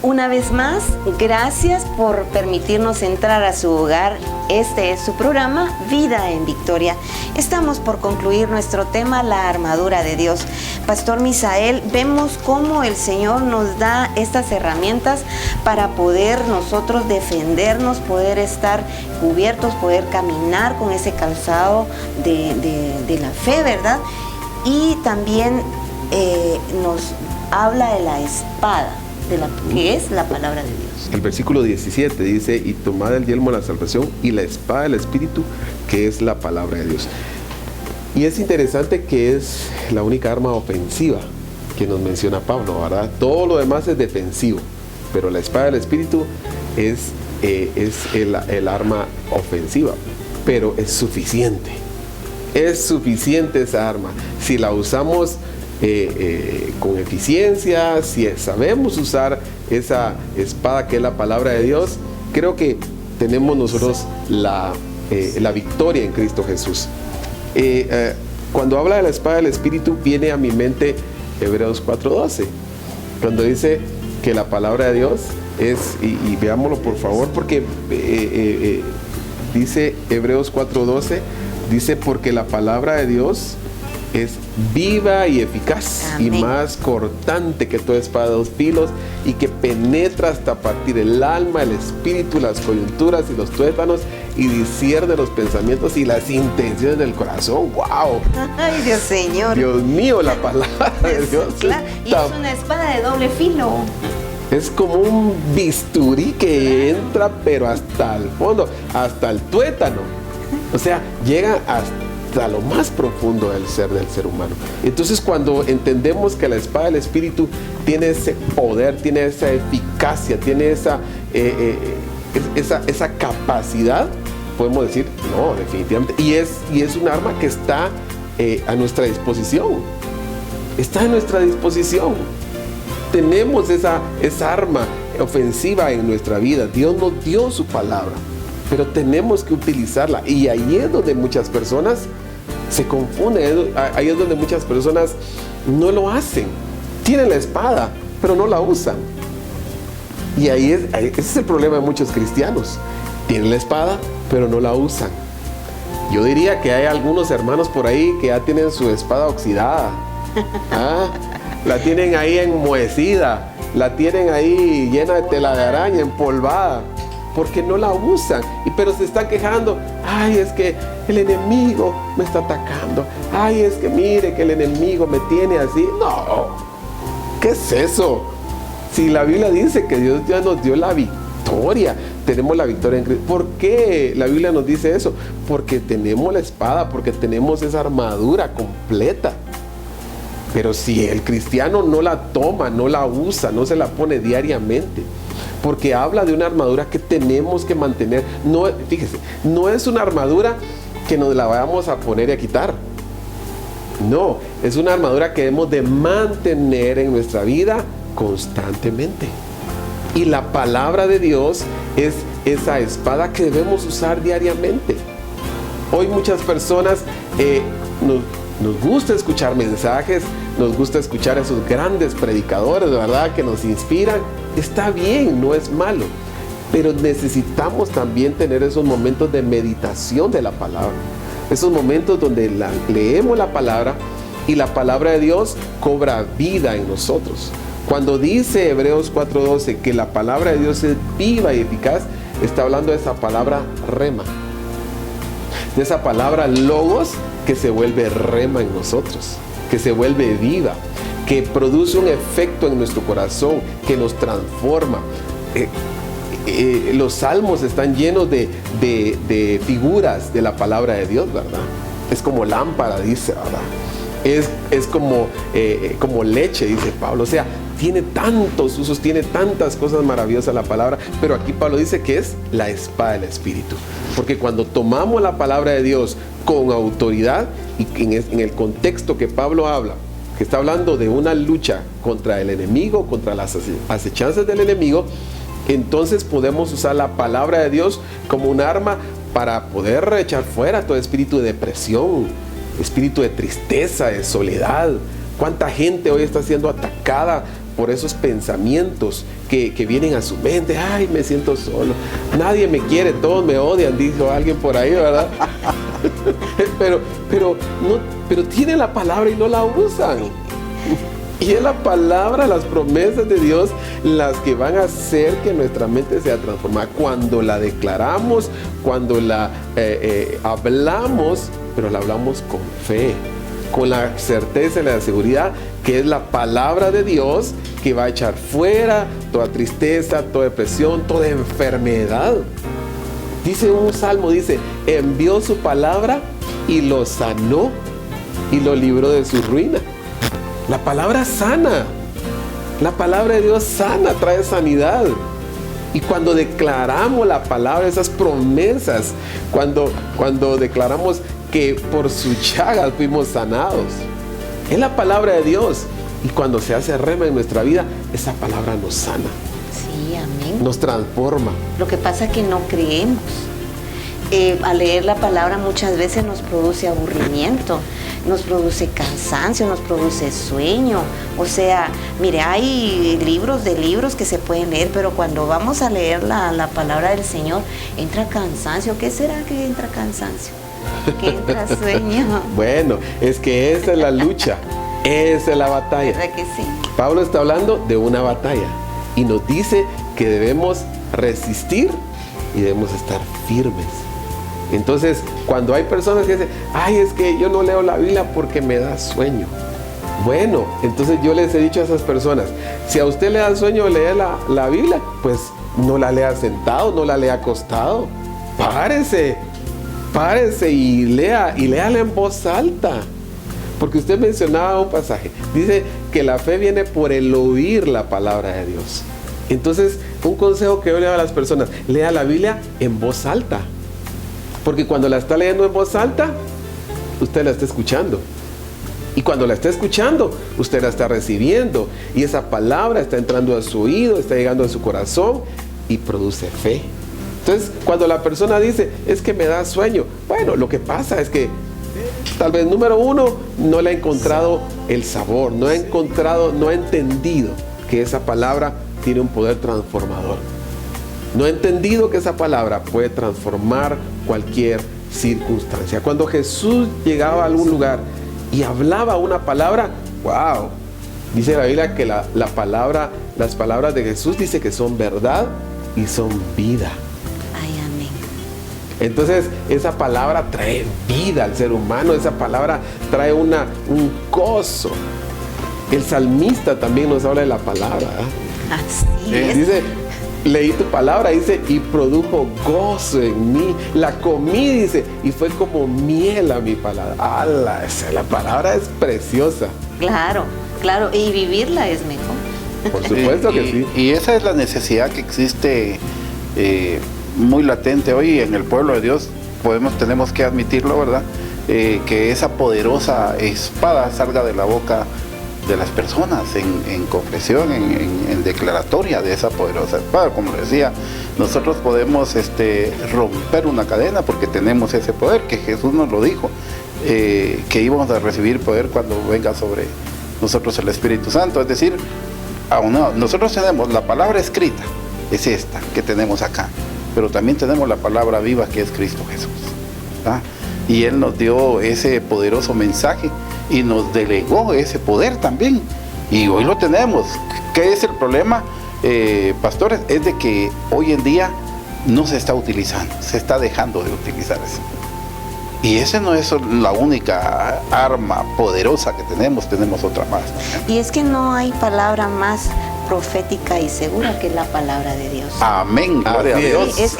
Una vez más, gracias por permitirnos entrar a su hogar. Este es su programa Vida en Victoria. Estamos por concluir nuestro tema, la armadura de Dios. Pastor Misael, vemos cómo el Señor nos da estas herramientas para poder nosotros defendernos, poder estar cubiertos, poder caminar con ese calzado de la fe, ¿verdad? Y también nos habla de la espada, que es la palabra de Dios. El versículo 17 dice, y tomad el yelmo de la salvación y la espada del Espíritu, que es la palabra de Dios. Y es interesante que es la única arma ofensiva que nos menciona Pablo, ¿verdad? Todo lo demás es defensivo, pero la espada del Espíritu es el arma ofensiva, pero es suficiente. Es suficiente esa arma. Si la usamos con eficiencia, si sabemos usar esa espada que es la palabra de Dios, creo que tenemos nosotros la victoria en Cristo Jesús. Cuando habla de la espada del Espíritu, viene a mi mente Hebreos 4:12, cuando dice que la palabra de Dios es, y veámoslo por favor, porque dice Hebreos 4:12, dice, porque la palabra de Dios es viva y eficaz. Amén. Y más cortante que toda espada de 2 filos, y que penetra hasta partir el alma, el espíritu, las coyunturas y los tuétanos, y discierne los pensamientos y las intenciones del corazón. ¡Wow! ¡Ay, Dios Señor! Dios mío, la palabra de Dios. Claro. Y es una espada de doble filo. Es como un bisturí que entra, pero hasta el fondo, hasta el tuétano. O sea, llega hasta lo más profundo del ser humano. Entonces, cuando entendemos que la espada del Espíritu tiene ese poder, tiene esa eficacia, tiene esa capacidad, podemos decir, no, definitivamente. Y es un arma que está a nuestra disposición. Está a nuestra disposición. Tenemos esa arma ofensiva en nuestra vida. Dios nos dio su palabra, pero tenemos que utilizarla. Y ahí es donde muchas personas se confunden. Ahí es donde muchas personas no lo hacen. Tienen la espada, pero no la usan. Y ese es el problema de muchos cristianos. Tienen la espada, pero no la usan. Yo diría que hay algunos hermanos por ahí que ya tienen su espada oxidada. La tienen ahí enmohecida, la tienen ahí llena de tela de araña, empolvada, porque no la usan. Pero se están quejando. Ay, es que el enemigo me está atacando. Ay, es que mire que el enemigo me tiene así. No, ¿qué es eso? Si la Biblia dice que Dios ya nos dio la victoria, tenemos la victoria en Cristo. ¿Por qué la Biblia nos dice eso? Porque tenemos la espada, porque tenemos esa armadura completa. Pero si el cristiano no la toma, no la usa, no se la pone diariamente, porque habla de una armadura que tenemos que mantener. No, fíjese, no es una armadura que nos la vayamos a poner y a quitar. No, es una armadura que debemos de mantener en nuestra vida constantemente. Y la palabra de Dios es esa espada que debemos usar diariamente. Hoy muchas personas nos gusta escuchar mensajes, nos gusta escuchar a esos grandes predicadores, de verdad, que nos inspiran. Está bien, no es malo, pero necesitamos también tener esos momentos de meditación de la palabra, esos momentos donde leemos la palabra y la palabra de Dios cobra vida en nosotros. Cuando dice Hebreos 4:12 que la palabra de Dios es viva y eficaz, está hablando de esa palabra rema, de esa palabra logos que se vuelve rema en nosotros, que se vuelve viva, que produce un efecto en nuestro corazón, que nos transforma. Los salmos están llenos de figuras de la palabra de Dios, ¿verdad? Es como lámpara, dice, ¿verdad? Es como leche, dice Pablo. O sea, tiene tantos usos, tiene tantas cosas maravillosas la palabra, pero aquí Pablo dice que es la espada del Espíritu. Porque cuando tomamos la palabra de Dios con autoridad, y en el contexto que Pablo habla, que está hablando de una lucha contra el enemigo, contra las acechanzas del enemigo, entonces podemos usar la palabra de Dios como un arma para poder echar fuera todo espíritu de depresión, espíritu de tristeza, de soledad. ¿Cuánta gente hoy está siendo atacada por esos pensamientos que vienen a su mente? Ay, me siento solo, nadie me quiere, todos me odian, dijo alguien por ahí, ¿verdad? pero tienen la palabra y no la usan. Y es la palabra, las promesas de Dios, las que van a hacer que nuestra mente sea transformada cuando la declaramos, cuando la hablamos, pero la hablamos con fe, con la certeza y la seguridad que es la palabra de Dios que va a echar fuera toda tristeza, toda depresión, toda enfermedad. Dice un salmo, dice, envió su palabra y lo sanó y lo libró de su ruina. La palabra sana, la palabra de Dios sana, trae sanidad. Y cuando declaramos la palabra, esas promesas, cuando declaramos que por sus llagas fuimos sanados, es la palabra de Dios. Y cuando se hace rema en nuestra vida, esa palabra nos sana. Sí, amén. Nos transforma. Lo que pasa es que no creemos. Al leer la palabra muchas veces nos produce aburrimiento, nos produce cansancio, nos produce sueño. O sea, mire, hay libros que se pueden leer, pero cuando vamos a leer la palabra del Señor, entra cansancio. ¿Qué será que entra cansancio? Que entra sueño. Bueno, es que esa es la lucha, esa es la batalla. ¿Verdad que sí? Pablo está hablando de una batalla y nos dice que debemos resistir y debemos estar firmes. Entonces, cuando hay personas que dicen, ay, es que yo no leo la Biblia porque me da sueño. Bueno, entonces yo les he dicho a esas personas, si a usted le da sueño leer la Biblia, pues no la lea sentado, no la lea acostado. Párese y léala en voz alta. Porque usted mencionaba un pasaje, dice que la fe viene por el oír la palabra de Dios. Entonces, un consejo que yo le doy a las personas, lea la Biblia en voz alta. Porque cuando la está leyendo en voz alta, usted la está escuchando. Y cuando la está escuchando, usted la está recibiendo. Y esa palabra está entrando a su oído, está llegando a su corazón y produce fe. Entonces, cuando la persona dice, es que me da sueño. Bueno, lo que pasa es que tal vez, número uno, no le ha encontrado el sabor, no ha entendido que esa palabra tiene un poder transformador. No ha entendido que esa palabra puede transformar cualquier circunstancia. Cuando Jesús llegaba a algún lugar y hablaba una palabra, wow, dice la Biblia que las palabras de Jesús dice que son verdad y son vida. Ay, amén. Entonces esa palabra trae vida al ser humano, esa palabra trae un gozo. El salmista también nos habla de la palabra, ¿eh? Así es. Dice, leí tu palabra, dice, y produjo gozo en mí. La comí, dice, y fue como miel a mi paladar. ¡Hala! La palabra es preciosa. Claro, y vivirla es mejor. Por supuesto que sí. Y esa es la necesidad que existe muy latente hoy en el pueblo de Dios. Tenemos que admitirlo, ¿verdad? que esa poderosa espada salga de la boca de las personas en confesión, en declaratoria de esa poderosa espada. Como decía, nosotros podemos romper una cadena porque tenemos ese poder, que Jesús nos lo dijo, que íbamos a recibir poder cuando venga sobre nosotros el Espíritu Santo. Es decir, nosotros tenemos la palabra escrita, es esta que tenemos acá, pero también tenemos la palabra viva, que es Cristo Jesús, ¿ah? Y Él nos dio ese poderoso mensaje y nos delegó ese poder también, y hoy lo tenemos. ¿Qué es el problema, pastores? Es de que hoy en día no se está utilizando, se está dejando de utilizar eso. Y esa no es la única arma poderosa que tenemos otra más. Y es que no hay palabra más profética y segura que la palabra de Dios. Amén, gloria a Dios. Es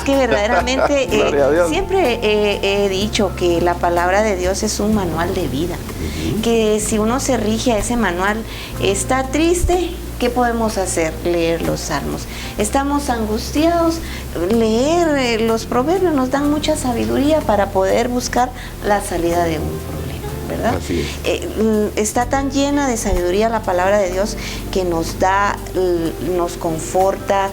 que verdaderamente siempre he dicho que la palabra de Dios es un manual de vida, que si uno se rige a ese manual, está triste, ¿qué podemos hacer? Leer los salmos. Estamos angustiados, leer los proverbios nos dan mucha sabiduría para poder buscar la salida de un problema, ¿verdad? Así es. Está tan llena de sabiduría la palabra de Dios que nos da, nos conforta,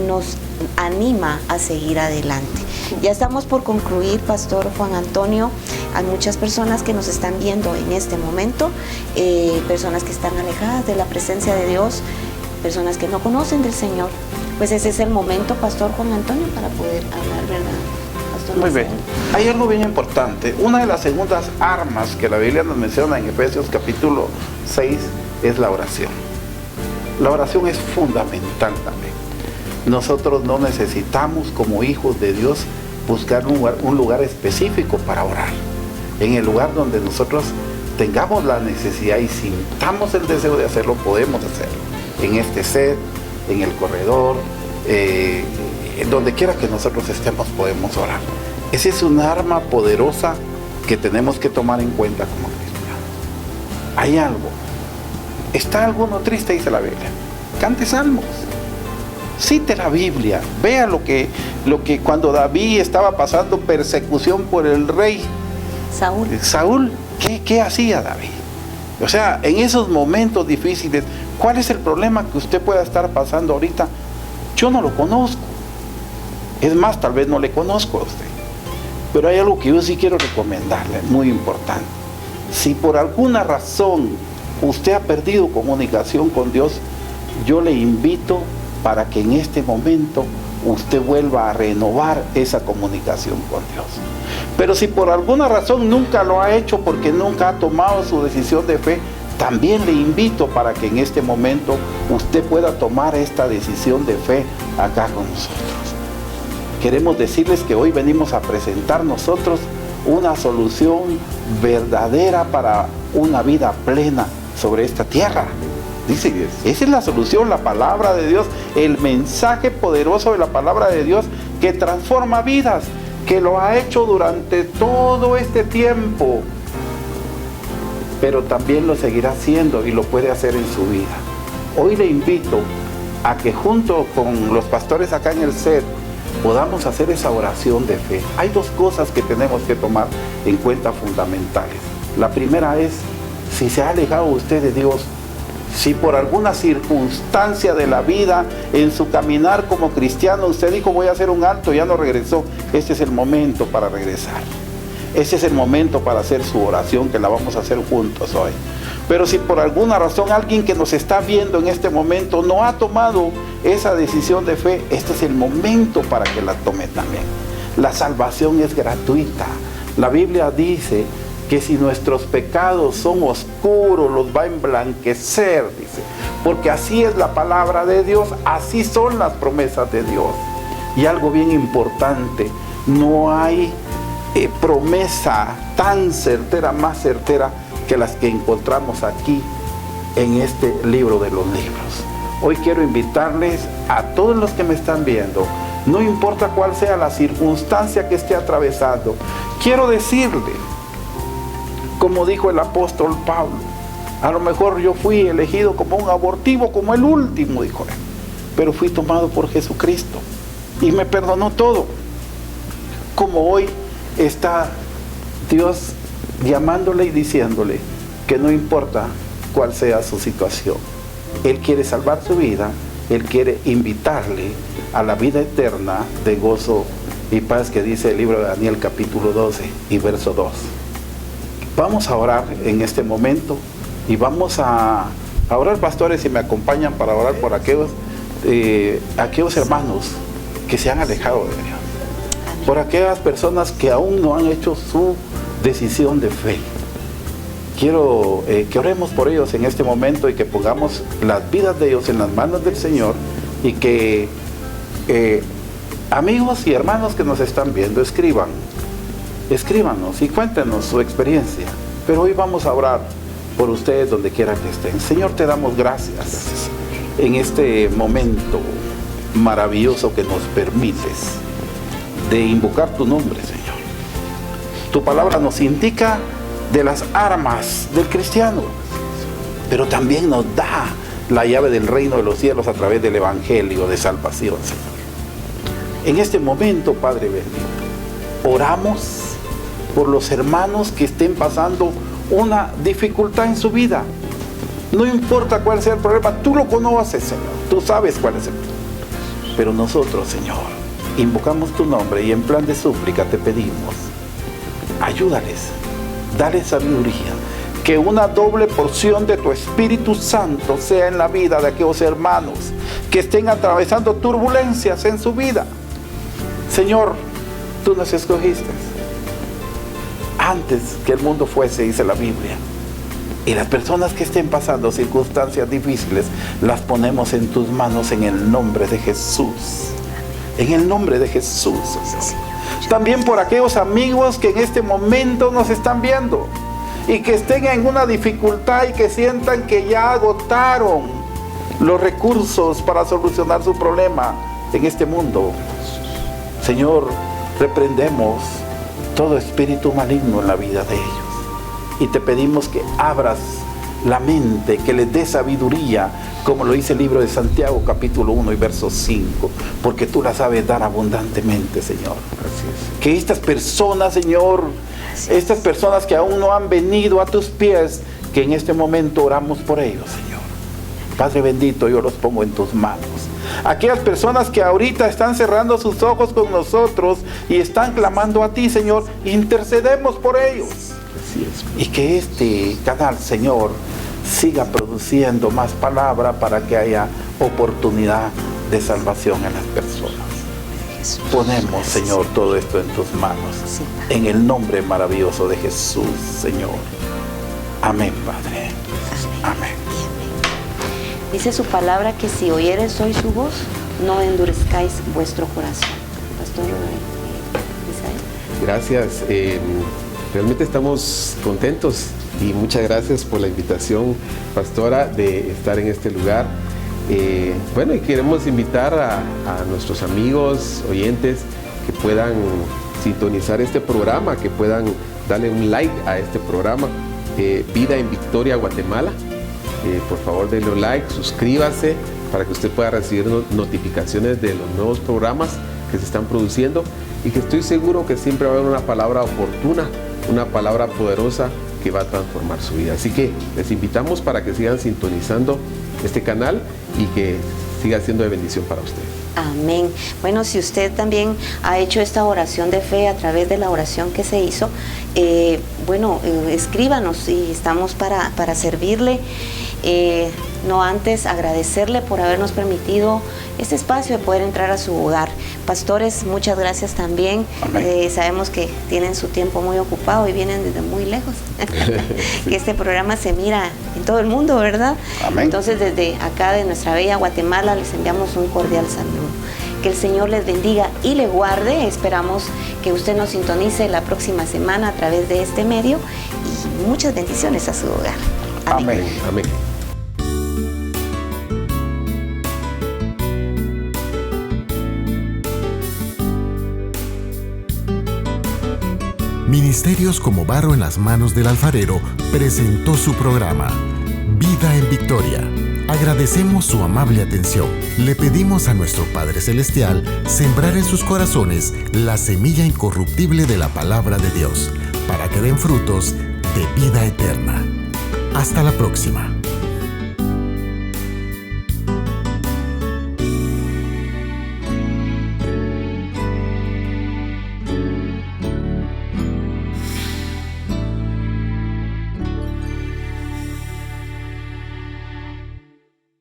nos anima a seguir adelante. Ya estamos por concluir, Pastor Juan Antonio. Hay muchas personas que nos están viendo en este momento, personas que están alejadas de la presencia de Dios, personas que no conocen del Señor. Pues ese es el momento, Pastor Juan Antonio, para poder hablar, ¿verdad? Pastor Muy Marcelo. bien. Hay algo bien importante. Una de las segundas armas que la Biblia nos menciona en Efesios capítulo 6 es la oración. La oración es fundamental también. Nosotros no necesitamos, como hijos de Dios, buscar un lugar específico para orar. En el lugar donde nosotros tengamos la necesidad y sintamos el deseo de hacerlo, podemos hacerlo. En este set, en el corredor, donde quiera que nosotros estemos, podemos orar. Esa es un arma poderosa que tenemos que tomar en cuenta como cristianos. Hay algo. ¿Está alguno triste? Dice la Biblia. Cante salmos. Cite la Biblia. Vea lo que cuando David estaba pasando persecución por el rey Saúl, ¿qué hacía David? O sea, en esos momentos difíciles, ¿cuál es el problema que usted pueda estar pasando ahorita? Yo no lo conozco. Es más, tal vez no le conozco a usted. Pero hay algo que yo sí quiero recomendarle, muy importante. Si por alguna razón usted ha perdido comunicación con Dios, yo le invito para que en este momento usted vuelva a renovar esa comunicación con Dios. Pero si por alguna razón nunca lo ha hecho porque nunca ha tomado su decisión de fe, también le invito para que en este momento usted pueda tomar esta decisión de fe acá con nosotros. Queremos decirles que hoy venimos a presentar nosotros una solución verdadera para una vida plena sobre esta tierra. Dice, esa es la solución, la palabra de Dios, el mensaje poderoso de la palabra de Dios que transforma vidas, que lo ha hecho durante todo este tiempo, pero también lo seguirá haciendo y lo puede hacer en su vida. Hoy le invito a que junto con los pastores acá en el set podamos hacer esa oración de fe. Hay dos cosas que tenemos que tomar en cuenta fundamentales. La primera es, si se ha alejado usted de Dios, si por alguna circunstancia de la vida, en su caminar como cristiano, usted dijo voy a hacer un alto, ya no regresó, este es el momento para regresar. Ese es el momento para hacer su oración, que la vamos a hacer juntos hoy. Pero si por alguna razón alguien que nos está viendo en este momento no ha tomado esa decisión de fe, este es el momento para que la tome también. La salvación es gratuita. La Biblia dice que si nuestros pecados son oscuros, los va a emblanquecer, dice. Porque así es la palabra de Dios, así son las promesas de Dios. Y algo bien importante, no hay promesa tan certera, más certera que las que encontramos aquí en este libro de los libros. Hoy quiero invitarles a todos los que me están viendo, no importa cuál sea la circunstancia que esté atravesando, quiero decirle, como dijo el apóstol Pablo, a lo mejor yo fui elegido como un abortivo, como el último, dijo él, pero fui tomado por Jesucristo y me perdonó todo. Como hoy está Dios llamándole y diciéndole que no importa cuál sea su situación, Él quiere salvar su vida, Él quiere invitarle a la vida eterna de gozo y paz que dice el libro de Daniel capítulo 12 y verso 2. Vamos a orar en este momento y vamos a orar, pastores, si me acompañan para orar por aquellos hermanos que se han alejado de Dios, por aquellas personas que aún no han hecho su decisión de fe. Quiero que oremos por ellos en este momento y que pongamos las vidas de ellos en las manos del Señor, y que amigos y hermanos que nos están viendo, escríbanos y cuéntenos su experiencia. Pero hoy vamos a orar por ustedes donde quiera que estén. Señor, te damos gracias en este momento maravilloso que nos permites de invocar tu nombre, Señor. Tu palabra nos indica de las armas del cristiano, pero también nos da la llave del reino de los cielos a través del evangelio de salvación, Señor. En este momento, Padre bendito, oramos por los hermanos que estén pasando una dificultad en su vida. No importa cuál sea el problema, tú lo conoces, Señor, tú sabes cuál es el problema. Pero nosotros, Señor, invocamos tu nombre y en plan de súplica te pedimos, ayúdales, dale sabiduría, que una doble porción de tu Espíritu Santo sea en la vida de aquellos hermanos que estén atravesando turbulencias en su vida. Señor, tú nos escogiste antes que el mundo fuese, dice la Biblia, y las personas que estén pasando circunstancias difíciles las ponemos en tus manos en el nombre de Jesús. En el nombre de Jesús, Señor. También por aquellos amigos que en este momento nos están viendo y que estén en una dificultad y que sientan que ya agotaron los recursos para solucionar su problema en este mundo. Señor, reprendemos todo espíritu maligno en la vida de ellos y te pedimos que abras la mente, que les dé sabiduría, como lo dice el libro de Santiago capítulo 1 y verso 5, porque tú la sabes dar abundantemente, Señor. Así es. Que estas personas, Señor, estas personas que aún no han venido a tus pies, que en este momento oramos por ellos, Señor. Padre bendito, yo los pongo en tus manos. Aquellas personas que ahorita están cerrando sus ojos con nosotros y están clamando a ti, Señor, intercedemos por ellos. Así es. Y que este canal, Señor, siga produciendo más palabra para que haya oportunidad de salvación en las personas. Ponemos, Señor, todo esto en tus manos, en el nombre maravilloso de Jesús, Señor. Amén, Padre. Amén. Dice su palabra que si oyeres hoy su voz, no endurezcáis vuestro corazón. Pastor Isaías. Gracias. Realmente estamos contentos y muchas gracias por la invitación, pastora, de estar en este lugar. Bueno, y queremos invitar a nuestros amigos, oyentes, que puedan sintonizar este programa, que puedan darle un like a este programa, Vida en Victoria, Guatemala. Por favor, denle un like, suscríbase para que usted pueda recibir notificaciones de los nuevos programas que se están produciendo, y que estoy seguro que siempre va a haber una palabra oportuna, una palabra poderosa que va a transformar su vida. Así que les invitamos para que sigan sintonizando este canal y que siga siendo de bendición para ustedes. Amén. Bueno, si usted también ha hecho esta oración de fe a través de la oración que se hizo, escríbanos y estamos para servirle. No antes agradecerle por habernos permitido este espacio de poder entrar a su hogar. Pastores, muchas gracias también. Sabemos que tienen su tiempo muy ocupado y vienen desde muy lejos. Que este programa se mira en todo el mundo, ¿verdad? Amén. Entonces, desde acá de nuestra bella Guatemala les enviamos un cordial saludo. Que el Señor les bendiga y le guarde. Esperamos que usted nos sintonice la próxima semana a través de este medio, y muchas bendiciones a su hogar. Amén. Amén. Ministerios Como Barro en las Manos del Alfarero presentó su programa Vida en Victoria. Agradecemos su amable atención. Le pedimos a nuestro Padre Celestial sembrar en sus corazones la semilla incorruptible de la palabra de Dios, para que den frutos de vida eterna. Hasta la próxima.